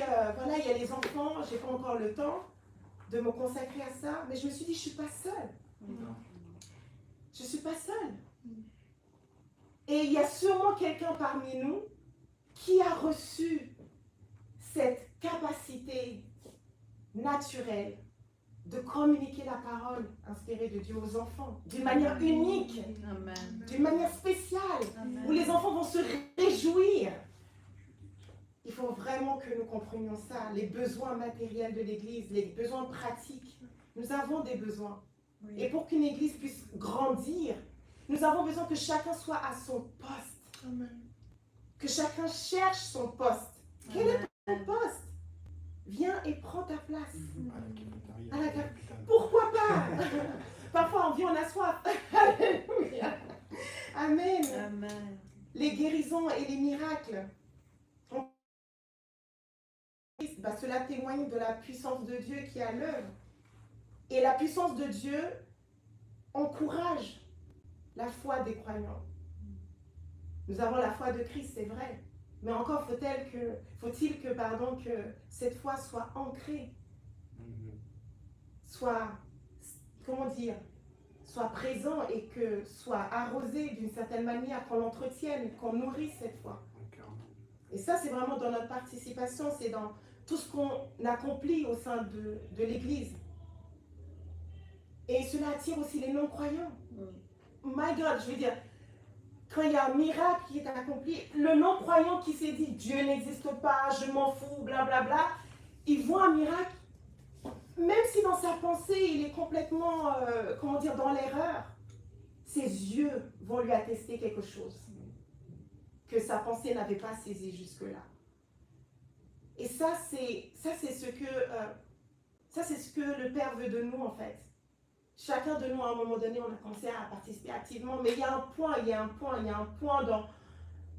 [SPEAKER 1] a les enfants, j'ai pas encore le temps de me consacrer à ça, mais je me suis dit, je suis pas seule. Je ne suis pas seule. Et il y a sûrement quelqu'un parmi nous qui a reçu cette capacité naturelle de communiquer la parole inspirée de Dieu aux enfants d'une manière unique,
[SPEAKER 2] Amen.
[SPEAKER 1] d'une manière spéciale,
[SPEAKER 2] Amen.
[SPEAKER 1] où les enfants vont se réjouir. Il faut vraiment que nous comprenions ça, les besoins matériels de l'Église, les besoins pratiques. Nous avons des besoins.
[SPEAKER 2] Oui.
[SPEAKER 1] Et pour qu'une Église puisse grandir, nous avons besoin que chacun soit à son poste.
[SPEAKER 4] Amen.
[SPEAKER 1] Que chacun cherche son poste. Quel est ton poste? Viens et prends ta place. À la cafétéria. Pourquoi pas? Parfois on vient, on a soif. Alléluia. Amen.
[SPEAKER 2] Amen.
[SPEAKER 1] Les guérisons et les miracles. Cela témoigne de la puissance de Dieu qui est à l'œuvre. Et la puissance de Dieu encourage la foi des croyants. Nous avons la foi de Christ, c'est vrai. Mais encore faut-il que cette foi soit ancrée, soit présent et que soit arrosée d'une certaine manière, qu'on l'entretienne, qu'on nourrisse cette foi. Et ça, c'est vraiment dans notre participation, c'est dans tout ce qu'on accomplit au sein de l'Église. Et cela attire aussi les non-croyants. My God, je veux dire, quand il y a un miracle qui est accompli, le non-croyant qui s'est dit Dieu n'existe pas, je m'en fous, blablabla, il voit un miracle, même si dans sa pensée il est complètement, dans l'erreur, ses yeux vont lui attester quelque chose que sa pensée n'avait pas saisi jusque-là. Et ça, c'est ce que le Père veut de nous en fait. Chacun de nous, à un moment donné, on a commencé à participer activement, mais il y a un point dans,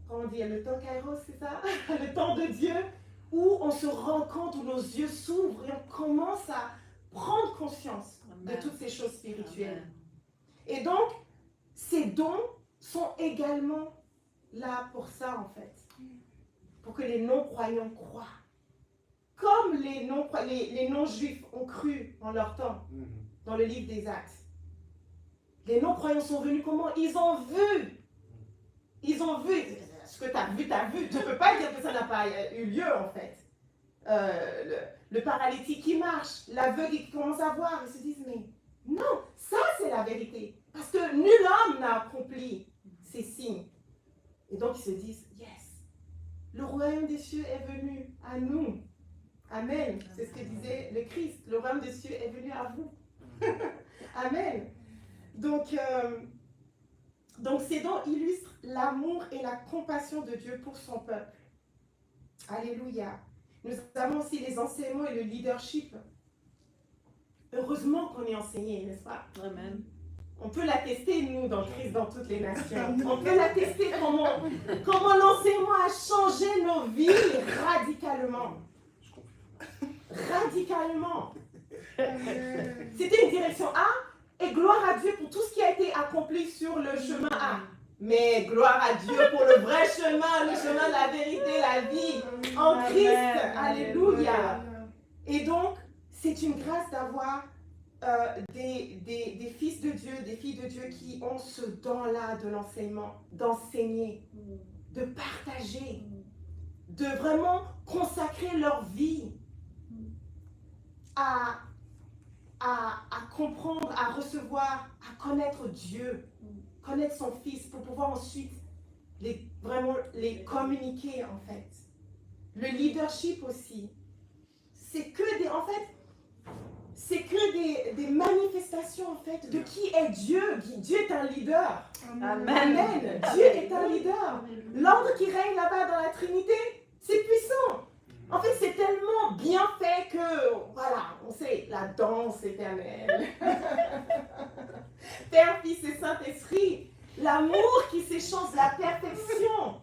[SPEAKER 1] le temps Kairos, c'est ça? Le temps de Dieu, où on se rend compte, où nos yeux s'ouvrent et on commence à prendre conscience de toutes ces choses spirituelles.
[SPEAKER 2] Amen.
[SPEAKER 1] Et donc, ces dons sont également là pour ça, en fait. Pour que les non-croyants croient. Comme les non-juifs ont cru en leur temps. Dans le livre des Actes. Les non-croyants sont venus comment? Ils ont vu. Ce que tu as vu. Tu ne peux pas dire que ça n'a pas eu lieu en fait. Le paralytique qui marche, l'aveugle qui commence à voir, ils se disent mais non, ça c'est la vérité. Parce que nul homme n'a accompli ces signes. Et donc ils se disent yes, le royaume des cieux est venu à nous. Amen. C'est ce que disait le Christ. Le royaume des cieux est venu à vous. Amen. Donc ces dons illustrent l'amour et la compassion de Dieu pour son peuple. Alléluia. Nous avons aussi les enseignements et le leadership. Heureusement qu'on est enseigné, n'est-ce pas?
[SPEAKER 2] Amen.
[SPEAKER 1] On peut l'attester, nous, dans Christ, dans toutes les nations. On peut l'attester comment l'enseignement a changé nos vies radicalement. Radicalement. C'était une direction A, et gloire à Dieu pour tout ce qui a été accompli sur le chemin A. Mais gloire à Dieu pour le vrai chemin, le chemin de la vérité, la vie en Christ.
[SPEAKER 2] Amen.
[SPEAKER 1] Alléluia. Et donc, c'est une grâce d'avoir des fils de Dieu, des filles de Dieu qui ont ce don-là de l'enseignement, d'enseigner, de partager, de vraiment consacrer leur vie à comprendre, à recevoir, à connaître Dieu, connaître son Fils pour pouvoir ensuite vraiment les communiquer en fait. Le leadership aussi, c'est que des manifestations en fait de qui est Dieu. Dieu est un leader.
[SPEAKER 2] Amen.
[SPEAKER 1] Amen. Dieu est un leader. L'ordre qui règne là-bas dans la Trinité, c'est puissant. En fait, c'est tellement bien fait que, voilà, on sait, la danse éternelle. Père, Fils et Saint-Esprit, l'amour qui s'échange, la perfection,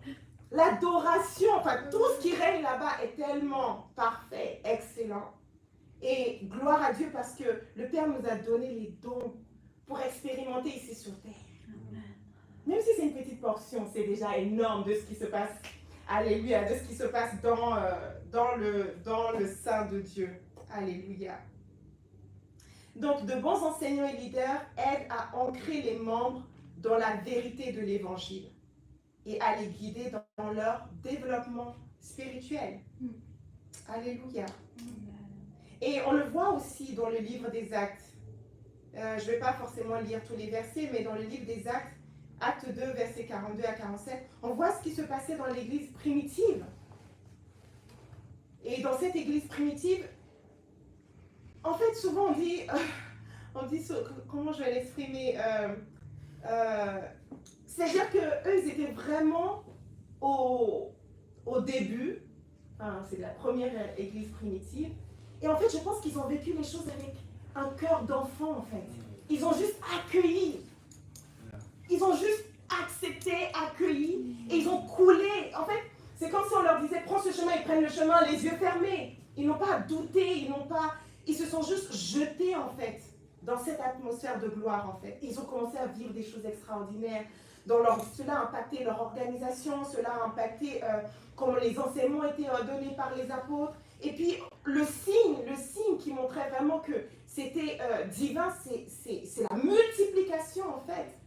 [SPEAKER 1] l'adoration, enfin, tout ce qui règne là-bas est tellement parfait, excellent. Et gloire à Dieu parce que le Père nous a donné les dons pour expérimenter ici sur terre. Même si c'est une petite portion, c'est déjà énorme de ce qui se passe. Alléluia, de ce qui se passe dans le sein de Dieu. Alléluia. Donc, de bons enseignants et leaders aident à ancrer les membres dans la vérité de l'Évangile et à les guider dans leur développement spirituel. Alléluia. Et on le voit aussi dans le livre des Actes. Je ne vais pas forcément lire tous les versets, mais dans le livre des Actes, Acte 2, versets 42 à 47, on voit ce qui se passait dans l'église primitive. Et dans cette église primitive, en fait, souvent on dit comment je vais l'exprimer, c'est-à-dire qu'eux, ils étaient vraiment au début, c'est la première église primitive, et en fait, je pense qu'ils ont vécu les choses avec un cœur d'enfant, en fait. Ils ont juste accueilli, ils ont juste accepté, accueilli, et ils ont coulé. En fait, c'est comme si on leur disait, prends ce chemin, ils prennent le chemin les yeux fermés. Ils n'ont pas douté, ils se sont juste jetés, en fait, dans cette atmosphère de gloire, en fait. Et ils ont commencé à vivre des choses extraordinaires. Cela a impacté leur organisation, cela a impacté comment les enseignements étaient donnés par les apôtres. Et puis, le signe qui montrait vraiment que c'était divin, c'est la multiplication, en fait,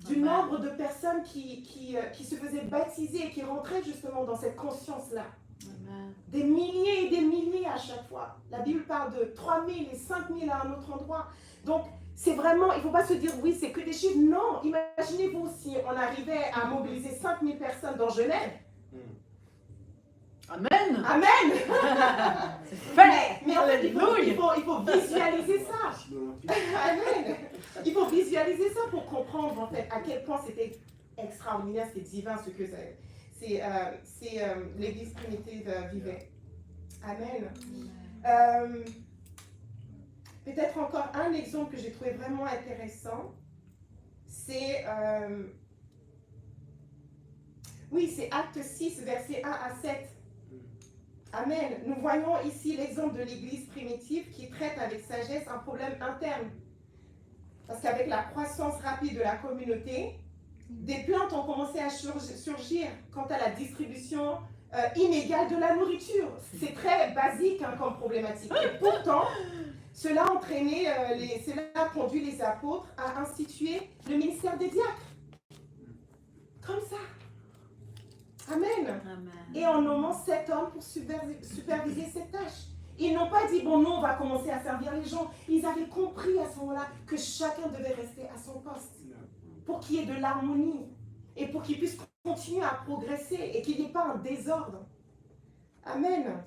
[SPEAKER 1] du nombre de personnes qui se faisaient baptiser et qui rentraient justement dans cette conscience-là. Des milliers et des milliers à chaque fois. La Bible parle de 3000 et 5000 à un autre endroit. Donc, c'est vraiment, il ne faut pas se dire, oui, c'est que des chiffres. Non, imaginez-vous si on arrivait à mobiliser 5000 personnes dans Genève.
[SPEAKER 2] Amen.
[SPEAKER 1] Amen.
[SPEAKER 2] C'est fait.
[SPEAKER 1] Mais en fait, il faut visualiser ça. Amen. Il faut visualiser ça pour comprendre en fait à quel point c'était extraordinaire, c'était divin ce que l'église primitive vivait. Amen. Peut-être encore un exemple que j'ai trouvé vraiment intéressant, c'est c'est Acte 6, versets 1 à 7. Amen. Nous voyons ici l'exemple de l'église primitive qui traite avec sagesse un problème interne. Parce qu'avec la croissance rapide de la communauté, des plaintes ont commencé à surgir quant à la distribution inégale de la nourriture. C'est très basique comme problématique. Et pourtant, cela a conduit les apôtres à instituer le ministère des diacres. Comme ça. Amen.
[SPEAKER 2] Amen.
[SPEAKER 1] Et en nommant 7 hommes pour superviser cette tâche. Ils n'ont pas dit, bon, nous, on va commencer à servir les gens. Ils avaient compris à ce moment-là que chacun devait rester à son poste pour qu'il y ait de l'harmonie et pour qu'ils puissent continuer à progresser et qu'il n'y ait pas un désordre. Amen.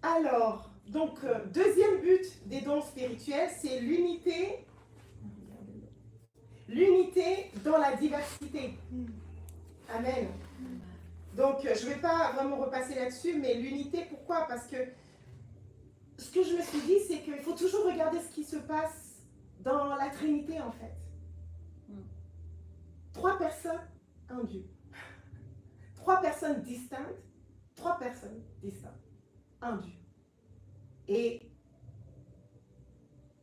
[SPEAKER 1] Alors, donc, deuxième but des dons spirituels, c'est l'unité. L'unité dans la diversité. Amen. Donc, je ne vais pas vraiment repasser là-dessus, mais l'unité, pourquoi? Parce que ce que je me suis dit, c'est qu'il faut toujours regarder ce qui se passe dans la Trinité, en fait. 3 personnes, un Dieu. 3 personnes distinctes, 3 personnes distinctes, un Dieu. Et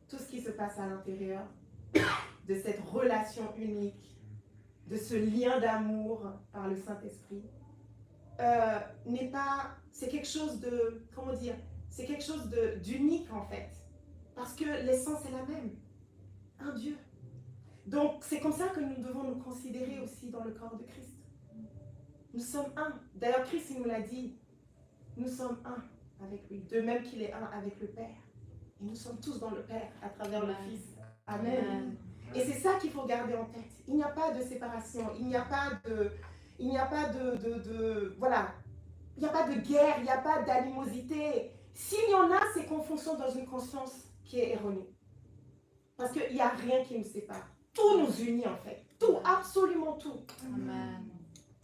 [SPEAKER 1] tout ce qui se passe à l'intérieur de cette relation unique, de ce lien d'amour par le Saint-Esprit, c'est quelque chose de, comment dire, c'est quelque chose d'unique en fait, parce que l'essence est la même, un Dieu. Donc c'est comme ça que nous devons nous considérer aussi dans le corps de Christ. Nous sommes un. D'ailleurs Christ il nous l'a dit, nous sommes un avec lui, de même qu'il est un avec le Père. Et nous sommes tous dans le Père à travers le Fils. Amen. Et c'est ça qu'il faut garder en tête. Il n'y a pas de séparation, il n'y a pas de voilà, il n'y a pas de guerre, il n'y a pas d'animosité. S'il y en a, c'est qu'on fonctionne dans une conscience qui est erronée. Parce qu'il n'y a rien qui nous sépare. Tout nous unit en fait. Tout, absolument tout.
[SPEAKER 2] Amen.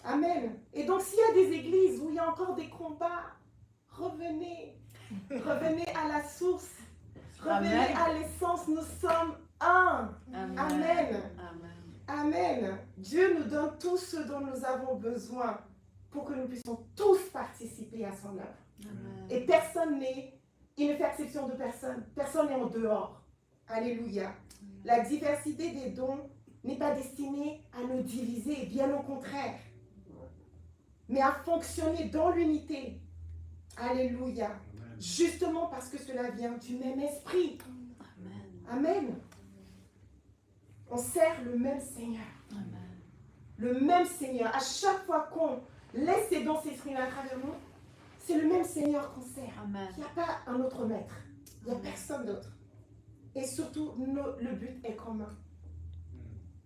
[SPEAKER 1] Amen. Et donc s'il y a des églises où il y a encore des combats, revenez. Revenez à la source. Revenez à l'essence. Nous sommes un.
[SPEAKER 2] Amen.
[SPEAKER 1] Amen.
[SPEAKER 2] Amen.
[SPEAKER 1] Amen. Dieu nous donne tout ce dont nous avons besoin pour que nous puissions tous participer à son œuvre.
[SPEAKER 2] Amen.
[SPEAKER 1] Et personne n'est, il ne fait exception de personne. Personne n'est en dehors. Alléluia. La diversité des dons n'est pas destinée à nous diviser, bien au contraire, mais à fonctionner dans l'unité. Alléluia. Justement parce que cela vient du même esprit. Amen. On sert le même Seigneur.
[SPEAKER 2] Amen.
[SPEAKER 1] Le même Seigneur. À chaque fois qu'on laisse ses dons s'exprimer à travers nous, c'est le même Seigneur qu'on sert.
[SPEAKER 2] Amen.
[SPEAKER 1] Il n'y a pas un autre maître. Il n'y a personne d'autre. Et surtout, le but est commun.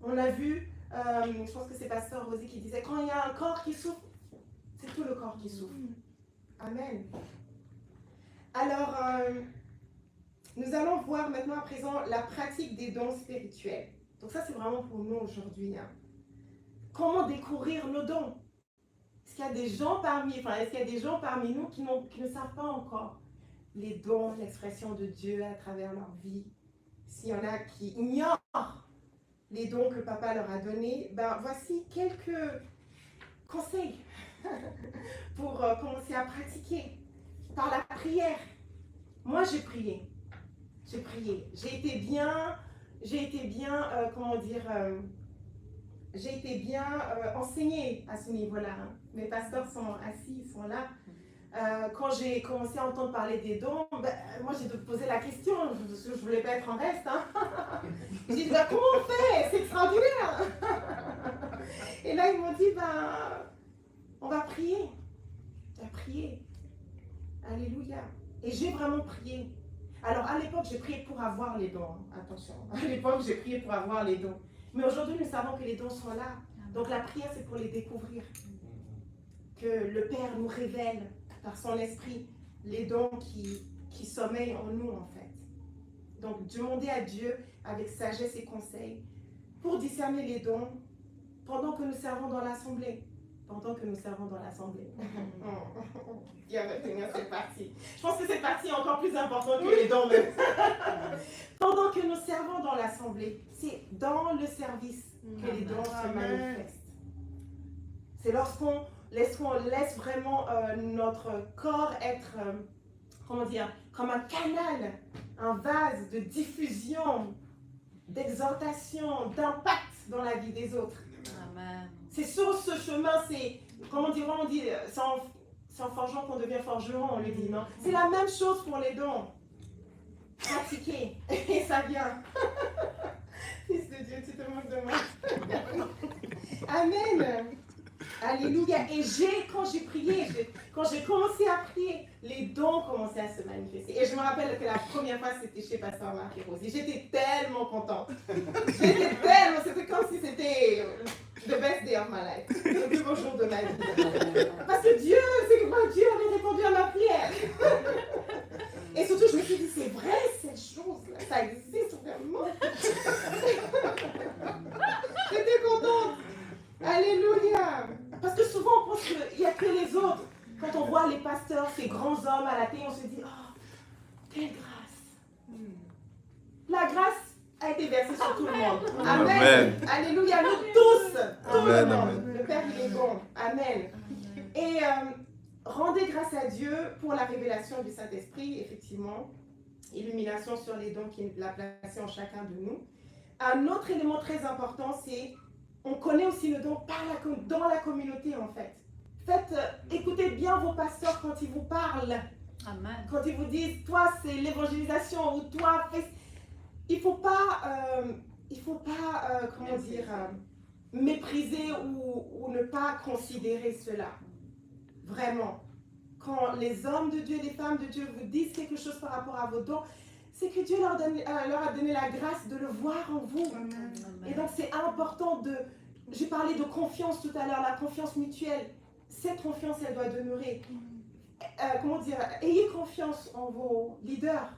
[SPEAKER 1] On a vu, je pense que c'est Pasteur Rosy qui disait, quand il y a un corps qui souffre, c'est tout le corps qui souffre. Amen. Alors, nous allons voir maintenant à présent la pratique des dons spirituels. Donc ça, c'est vraiment pour nous aujourd'hui. Hein. Comment découvrir nos dons? Est-ce qu'il y a des gens parmi nous qui ne savent pas encore les dons, l'expression de Dieu à travers leur vie? S'il y en a qui ignorent les dons que Papa leur a donnés, ben voici quelques conseils pour commencer à pratiquer par la prière. Moi, j'ai prié. J'ai prié. J'ai été bien, enseignée à ce niveau-là. Hein. Mes pasteurs sont assis, ils sont là. Quand j'ai commencé à entendre parler des dons, moi j'ai posé la question, parce que je ne voulais pas être en reste. Hein. J'ai dit, comment on fait? C'est extraordinaire. Et là, ils m'ont dit, on va prier. On va prier. Alléluia. Et j'ai vraiment prié. Alors, à l'époque, j'ai prié pour avoir les dons. Attention, à l'époque, j'ai prié pour avoir les dons. Mais aujourd'hui, nous savons que les dons sont là. Donc, la prière, c'est pour les découvrir. Que le Père nous révèle par son esprit les dons qui sommeillent en nous, en fait. Donc, demander à Dieu avec sagesse et conseil pour discerner les dons pendant que nous servons dans l'assemblée. Pendant que nous servons dans l'assemblée. C'est parti. Je pense que cette partie est encore plus importante que les dons même. Pendant que nous servons dans l'assemblée, c'est dans le service que les dons se manifestent. C'est lorsqu'on laisse vraiment notre corps être, comme un canal, un vase de diffusion, d'exhortation, d'impact dans la vie des autres.
[SPEAKER 2] Amen.
[SPEAKER 1] C'est sur ce chemin, c'est en forgeant qu'on devient forgeron, on le dit, non? C'est la même chose pour les dons. Pratiquer, et ça vient. Fils de Dieu, tu te moques de moi. Amen. Alléluia. Et quand j'ai prié, quand j'ai commencé à prier, les dons commençaient à se manifester. Et je me rappelle que la première fois, c'était chez Pasteur Marc et Rosie. J'étais tellement contente. C'était comme si c'était the best day of my life. Le plus beau jour de ma vie. Parce que Dieu avait répondu à ma prière. Et surtout, je me suis dit, c'est vrai, cette chose-là, ça existe vraiment. J'étais contente. Alléluia. Parce que souvent, on pense qu'il n'y a que les autres. Quand on voit les pasteurs, ces grands hommes à la télé, on se dit, oh, quelle grâce. La grâce a été versée sur tout le monde. Amen.
[SPEAKER 4] Amen.
[SPEAKER 1] Alléluia. Nous tous, tout
[SPEAKER 4] Amen,
[SPEAKER 1] le monde.
[SPEAKER 4] amen.
[SPEAKER 1] Le Père, il est bon. Amen. Et rendez grâce à Dieu pour la révélation du Saint-Esprit, effectivement. Illumination sur les dons qu'il a placés en chacun de nous. Un autre élément très important, c'est on connaît aussi le don dans la communauté, en fait. Écoutez bien vos pasteurs quand ils vous parlent.
[SPEAKER 2] Amen.
[SPEAKER 1] Quand ils vous disent, toi, c'est l'évangélisation, ou toi, il ne faut pas, mépriser ou ne pas considérer cela. Vraiment. Quand les hommes de Dieu et les femmes de Dieu vous disent quelque chose par rapport à vos dons, c'est que Dieu leur a donné la grâce de le voir en vous.
[SPEAKER 2] Amen.
[SPEAKER 1] Et donc, c'est important j'ai parlé de confiance tout à l'heure, la confiance mutuelle. Cette confiance, elle doit demeurer. Ayez confiance en vos leaders.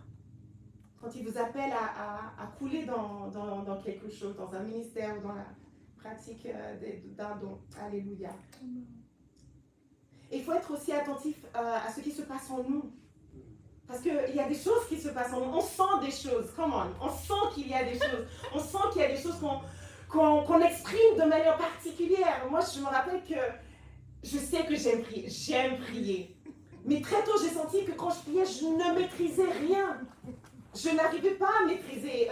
[SPEAKER 1] Quand ils vous appellent à couler dans quelque chose, dans un ministère ou dans la pratique d'un don. Alléluia. Et il faut être aussi attentif à ce qui se passe en nous. Parce qu'il y a des choses qui se passent en nous. On sent des choses. Come on. On sent qu'il y a des choses. On sent qu'il y a des choses qu'on exprime de manière particulière. Moi, je me rappelle que je sais que j'aime prier. J'aime prier. Mais très tôt, j'ai senti que quand je priais, je ne maîtrisais rien. Je n'arrivais pas à maîtriser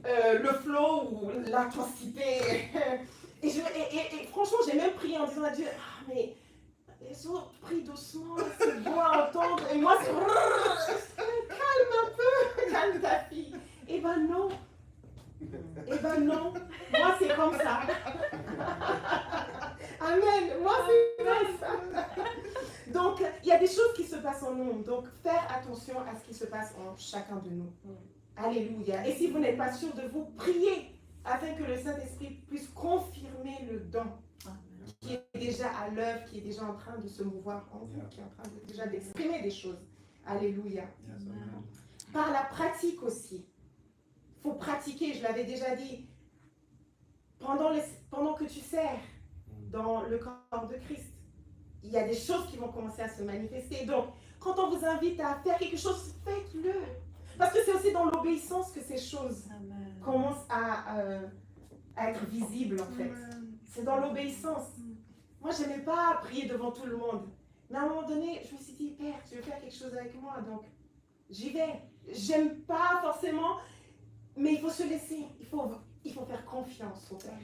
[SPEAKER 1] le flow ou l'intensité. Et franchement, j'ai même prié en disant à Dieu, ah, mais les autres prient doucement, c'est beau à entendre. Et moi, c'est calme un peu, calme ta fille. Et bien faire attention à ce qui se passe en chacun de nous. Alléluia. Et si vous n'êtes pas sûr de vous, priez afin que le Saint-Esprit puisse confirmer le don qui est déjà à l'œuvre, qui est déjà en train de se mouvoir en vous, qui est en train déjà d'exprimer des choses. Alléluia. Par la pratique aussi. Il faut pratiquer, je l'avais déjà dit. Pendant que tu sers dans le corps de Christ, il y a des choses qui vont commencer à se manifester. Donc, quand on vous invite à faire quelque chose, faites-le. Parce que c'est aussi dans l'obéissance que ces choses commencent à être visibles, en fait. C'est dans l'obéissance. Moi, je n'aimais pas prier devant tout le monde. Mais à un moment donné, je me suis dit, Père, tu veux faire quelque chose avec moi, donc j'y vais. J'aime pas forcément, mais il faut se laisser. Il faut faire confiance au Père.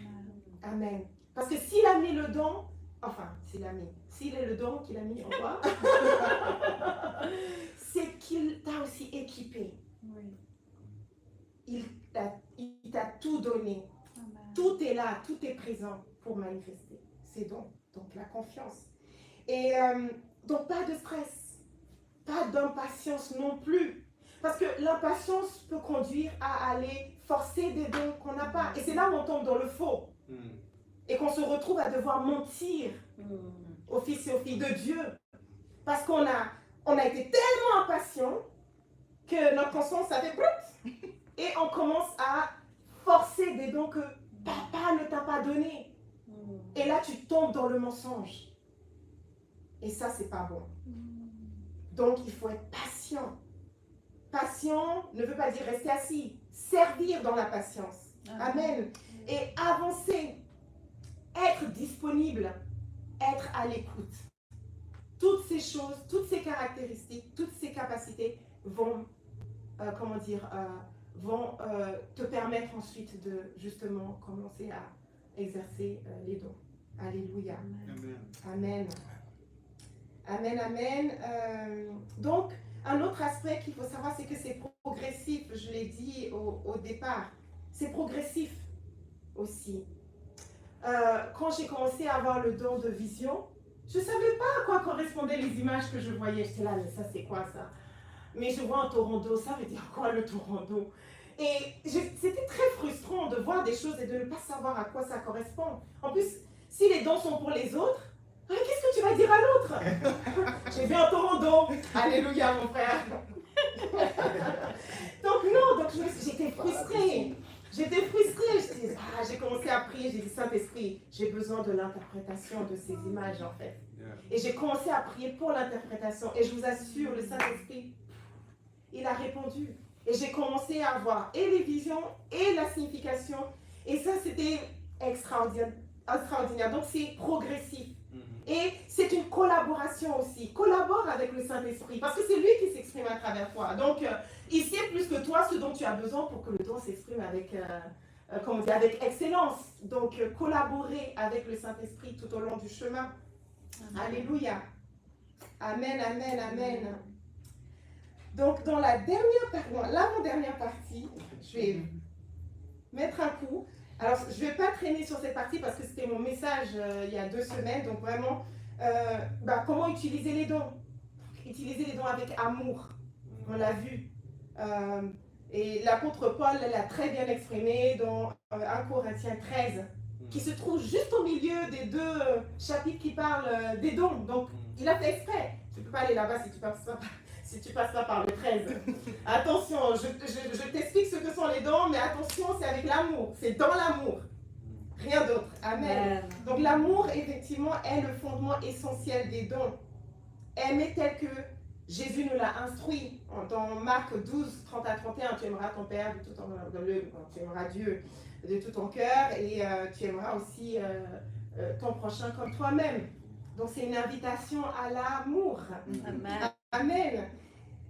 [SPEAKER 1] Amen. Parce que s'il a mis le don, s'il est le don qu'il a mis en toi, c'est qu'il t'a aussi équipé. Il t'a tout donné. Tout est là, tout est présent pour manifester ces dons. Donc la confiance. Et donc pas de stress, pas d'impatience non plus. Parce que l'impatience peut conduire à aller forcer des dons qu'on n'a pas. Et c'est là où on tombe dans le faux. Et qu'on se retrouve à devoir mentir aux fils et aux filles de Dieu. Parce qu'on a été tellement impatients que notre conscience a fait brut. Et on commence à forcer des dons que papa ne t'a pas donnés. Et là, tu tombes dans le mensonge. Et ça, c'est pas bon. Donc, il faut être patient. Patient ne veut pas dire rester assis. Servir dans la patience. Amen. Et avancer. Être disponible. Être à l'écoute. Toutes ces choses, toutes ces caractéristiques, toutes ces capacités vont, vont te permettre ensuite de justement commencer à exercer les dons. Alléluia. Amen. Amen, amen. Donc, un autre aspect qu'il faut savoir, c'est que c'est progressif. Je l'ai dit au départ. C'est progressif aussi. Quand j'ai commencé à avoir le don de vision, je ne savais pas à quoi correspondaient les images que je voyais. J'étais là, mais ça c'est quoi ça? Mais je vois un torrent, ça veut dire quoi le torrent d'eau? Et c'était très frustrant de voir des choses et de ne pas savoir à quoi ça correspond. En plus, si les dons sont pour les autres, qu'est-ce que tu vas dire à l'autre? J'ai vu un torrent d'eau. Alléluia, mon frère. Donc non, j'étais frustrée. J'ai commencé à prier, j'ai dit, Saint-Esprit, j'ai besoin de l'interprétation de ces images en fait. Et j'ai commencé à prier pour l'interprétation. Et je vous assure, le Saint-Esprit, il a répondu. Et j'ai commencé à voir et les visions et la signification. Et ça, c'était extraordinaire. Donc, c'est progressif. Et c'est une collaboration aussi. Collabore avec le Saint-Esprit. Parce que c'est lui qui s'exprime à travers toi. Donc, il sait plus que toi ce dont tu as besoin pour que le don s'exprime avec, avec excellence. Donc, collaborer avec le Saint-Esprit tout au long du chemin. Amen. Alléluia. Amen, amen, amen. Donc, dans l'avant-dernière partie, je vais mettre un coup. Alors, je ne vais pas traîner sur cette partie parce que c'était mon message il y a 2 semaines. Donc, vraiment, comment utiliser les dons? Utiliser les dons avec amour. On l'a vu. Et l'apôtre Paul l'a très bien exprimé dans 1 Corinthiens 13, qui se trouve juste au milieu des 2 chapitres qui parlent des dons. Donc, il a fait exprès. Tu ne peux pas aller là-bas si tu passes pas par le 13. Attention, je t'explique ce que sont les dons, mais attention, c'est avec l'amour. C'est dans l'amour. Rien d'autre. Amen. Donc l'amour, effectivement, est le fondement essentiel des dons. Aimer tel que Jésus nous l'a instruit. Dans Marc 12, 30 à 31, tu aimeras ton Père de tout ton tu aimeras Dieu de tout ton cœur et tu aimeras aussi ton prochain comme toi-même. Donc c'est une invitation à l'amour. Amen. Amen.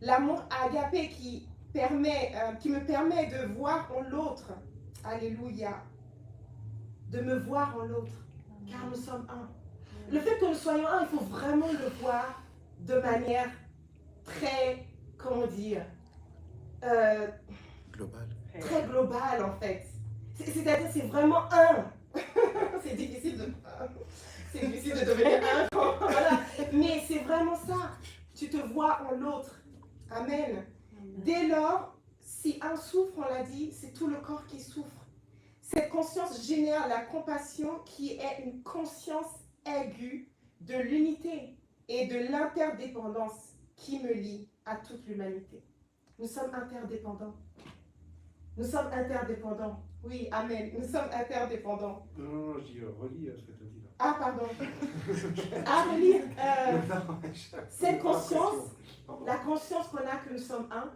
[SPEAKER 1] L'amour agapé qui me permet de voir en l'autre. Alléluia. De me voir en l'autre. Car nous sommes un. Le fait que nous soyons un, il faut vraiment le voir de manière très,
[SPEAKER 3] globale.
[SPEAKER 1] Très globale en fait. C'est-à-dire c'est vraiment un. C'est difficile de devenir un. Voilà. Mais c'est vraiment ça. Tu te vois en l'autre. Amen. Dès lors, si un souffre, on l'a dit, c'est tout le corps qui souffre. Cette conscience génère la compassion qui est une conscience aiguë de l'unité et de l'interdépendance qui me lie à toute l'humanité. Nous sommes interdépendants. Nous sommes interdépendants. Oui, amen. Nous sommes interdépendants.
[SPEAKER 3] Non, je dis relis ce que tu as dit là.
[SPEAKER 1] Ah, pardon. Ah, relire. Cette conscience,
[SPEAKER 3] Pardon.
[SPEAKER 1] la conscience qu'on a que nous sommes un,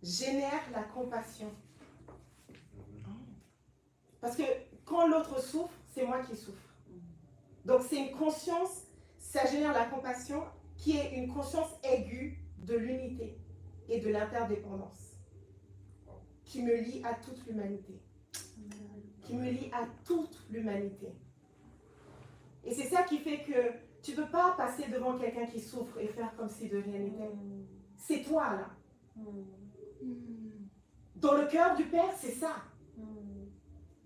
[SPEAKER 1] génère la compassion. Parce que quand l'autre souffre, c'est moi qui souffre. Donc c'est une conscience, ça génère la compassion qui est une conscience aiguë de l'unité et de l'interdépendance qui me lie à toute l'humanité. Qui me lie à toute l'humanité. Et c'est ça qui fait que tu ne peux pas passer devant quelqu'un qui souffre et faire comme si de rien n'était. C'est toi là. Dans le cœur du Père, c'est ça.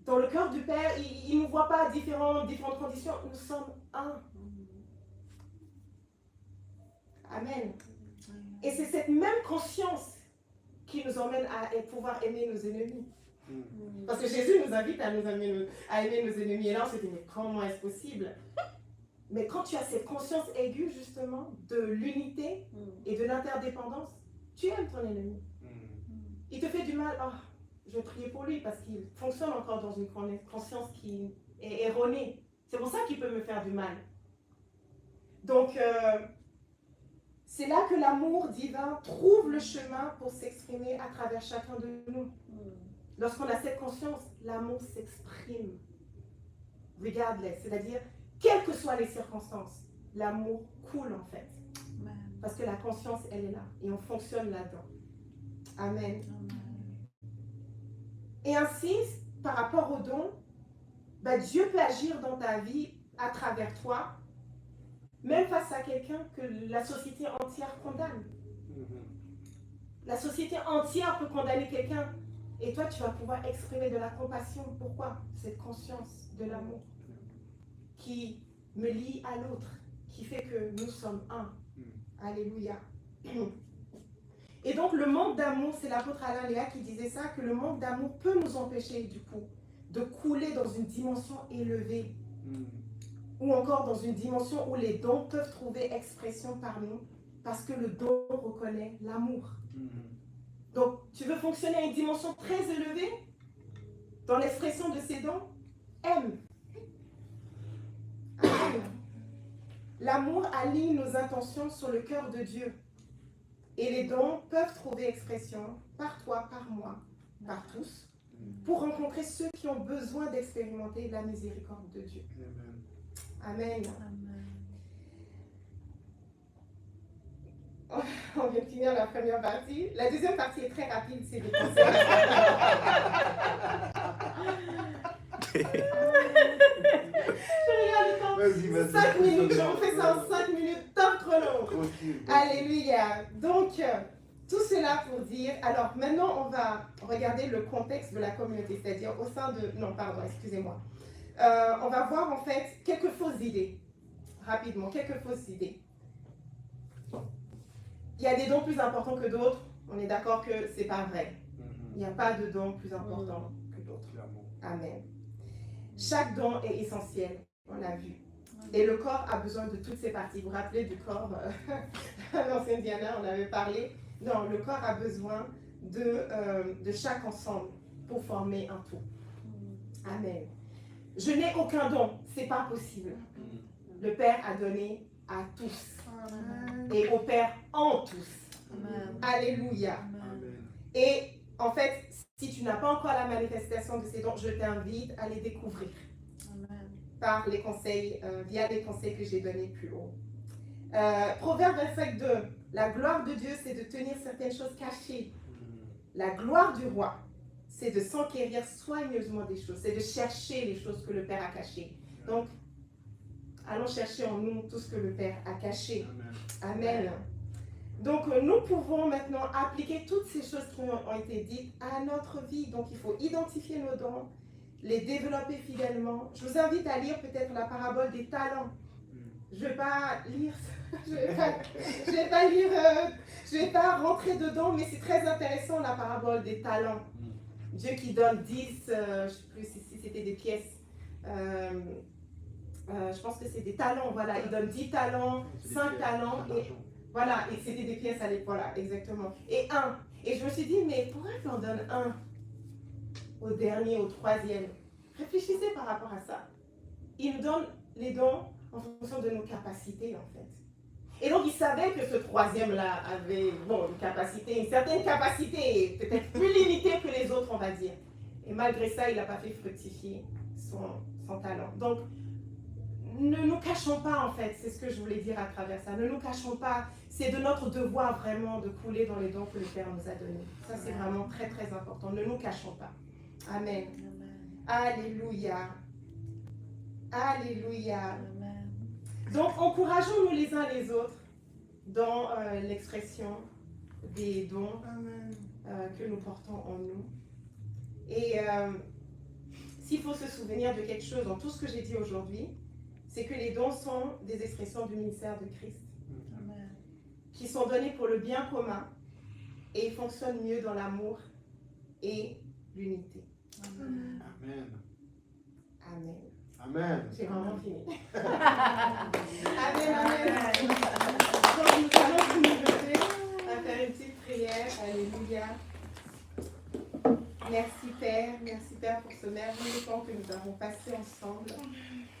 [SPEAKER 1] Dans le cœur du Père, il ne nous voit pas différentes conditions. Nous sommes un. Amen. Et c'est cette même conscience qui nous emmène à pouvoir aimer nos ennemis. Parce que Jésus nous invite à aimer nos ennemis. Et là, on se dit, mais comment est-ce possible? Mais quand tu as cette conscience aiguë, justement, de l'unité et de l'interdépendance, tu aimes ton ennemi. Il te fait du mal, oh, je vais prier pour lui parce qu'il fonctionne encore dans une conscience qui est erronée. C'est pour ça qu'il peut me faire du mal. Donc, c'est là que l'amour divin trouve le chemin pour s'exprimer à travers chacun de nous. Lorsqu'on a cette conscience, l'amour s'exprime. Regardless, c'est-à-dire, quelles que soient les circonstances, l'amour coule en fait. Parce que la conscience, elle est là et on fonctionne là-dedans. Amen. Et ainsi, par rapport au don, Dieu peut agir dans ta vie à travers toi, même face à quelqu'un que la société entière condamne. La société entière peut condamner quelqu'un et toi, tu vas pouvoir exprimer de la compassion. Pourquoi? Cette conscience de l'amour qui me lie à l'autre, qui fait que nous sommes un. Alléluia. Et donc, le manque d'amour, c'est l'apôtre Alain Léa qui disait ça, que le manque d'amour peut nous empêcher, du coup, de couler dans une dimension élevée, ou encore dans une dimension où les dons peuvent trouver expression par nous, parce que le don reconnaît l'amour. Donc, tu veux fonctionner à une dimension très élevée, dans l'expression de ces dons, aime. Amen. L'amour aligne nos intentions sur le cœur de Dieu. Et les dons peuvent trouver expression par toi, par moi, par tous, pour rencontrer ceux qui ont besoin d'expérimenter la miséricorde de Dieu. Amen. On vient de finir la première partie. La deuxième partie est très rapide, c'est des conseils.
[SPEAKER 3] Vas-y.
[SPEAKER 1] 5 minutes, on fait ça en 5 minutes, top chrono. Alléluia. Donc, tout cela pour dire, alors maintenant on va regarder le contexte de la communauté, c'est-à-dire au sein de, non pardon, excusez-moi. On va voir en fait quelques fausses idées, rapidement, quelques fausses idées. Il y a des dons plus importants que d'autres, on est d'accord que c'est pas vrai. Il n'y a pas de don plus important que d'autres. Amen. Chaque don est essentiel, on l'a vu. Et le corps a besoin de toutes ses parties. Vous vous rappelez du corps, l'ancienne Diana, on avait parlé. Non, le corps a besoin de chaque ensemble pour former un tout. Amen. Je n'ai aucun don, c'est pas possible. Le Père a donné à tous. Et au Père en tous. Alléluia. Et en fait, si tu n'as pas encore la manifestation de ces dons, je t'invite à les découvrir. Par les conseils, via les conseils que j'ai donnés plus haut. Proverbe 25:2, la gloire de Dieu, c'est de tenir certaines choses cachées. La gloire du roi, c'est de s'enquérir soigneusement des choses, c'est de chercher les choses que le Père a cachées. Donc, allons chercher en nous tout ce que le Père a caché. Amen. Donc, nous pouvons maintenant appliquer toutes ces choses qui ont été dites à notre vie. Donc, il faut identifier nos dons, les développer fidèlement. Je vous invite à lire peut-être la parabole des talents. je ne vais pas lire, je vais pas rentrer dedans, mais c'est très intéressant la parabole des talents. Dieu qui donne 10, je ne sais plus si c'était des pièces, je pense que c'est des talents, voilà, il donne 10 talents, 5 talents, et voilà, et c'était des pièces à l'époque, voilà, exactement. Et 1. Et je me suis dit, mais pourquoi tu en donnes 1 au dernier, au troisième? Réfléchissez par rapport à ça. Il nous donne les dons en fonction de nos capacités, en fait. Et donc, il savait que ce troisième-là avait une certaine capacité, peut-être plus limitée que les autres, on va dire. Et malgré ça, il n'a pas fait fructifier son talent. Donc, ne nous cachons pas, en fait, c'est ce que je voulais dire à travers ça. Ne nous cachons pas, c'est de notre devoir vraiment de couler dans les dons que le Père nous a donnés. Ça, c'est vraiment très, très important. Ne nous cachons pas. Amen. Alléluia. Alléluia. Donc, encourageons-nous les uns les autres dans l'expression des dons que nous portons en nous. Et s'il faut se souvenir de quelque chose dans tout ce que j'ai dit aujourd'hui, c'est que les dons sont des expressions du ministère de Christ, qui sont donnés pour le bien commun et ils fonctionnent mieux dans l'amour et l'unité.
[SPEAKER 3] Amen.
[SPEAKER 1] Amen.
[SPEAKER 3] Amen.
[SPEAKER 1] J'ai vraiment fini. Amen, amen. Donc nous allons nous lever à faire une petite prière. Alléluia. Merci Père pour ce merveilleux temps que nous avons passé ensemble.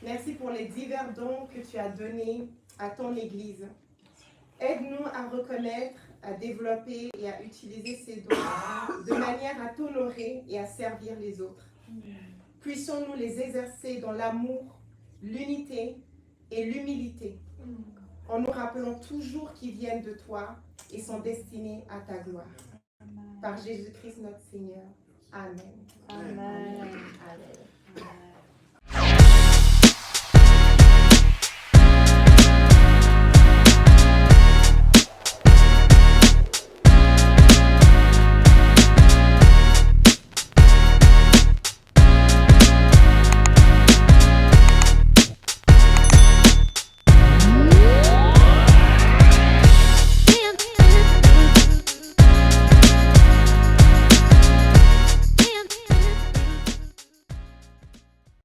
[SPEAKER 1] Merci pour les divers dons que tu as donnés à ton Église. Aide-nous à reconnaître, à développer et à utiliser ces dons de manière à t'honorer et à servir les autres. Puissions-nous les exercer dans l'amour, l'unité et l'humilité, en nous rappelant toujours qu'ils viennent de toi et sont destinés à ta gloire. Par Jésus-Christ notre Seigneur. Amen.
[SPEAKER 2] Amen.
[SPEAKER 1] Amen.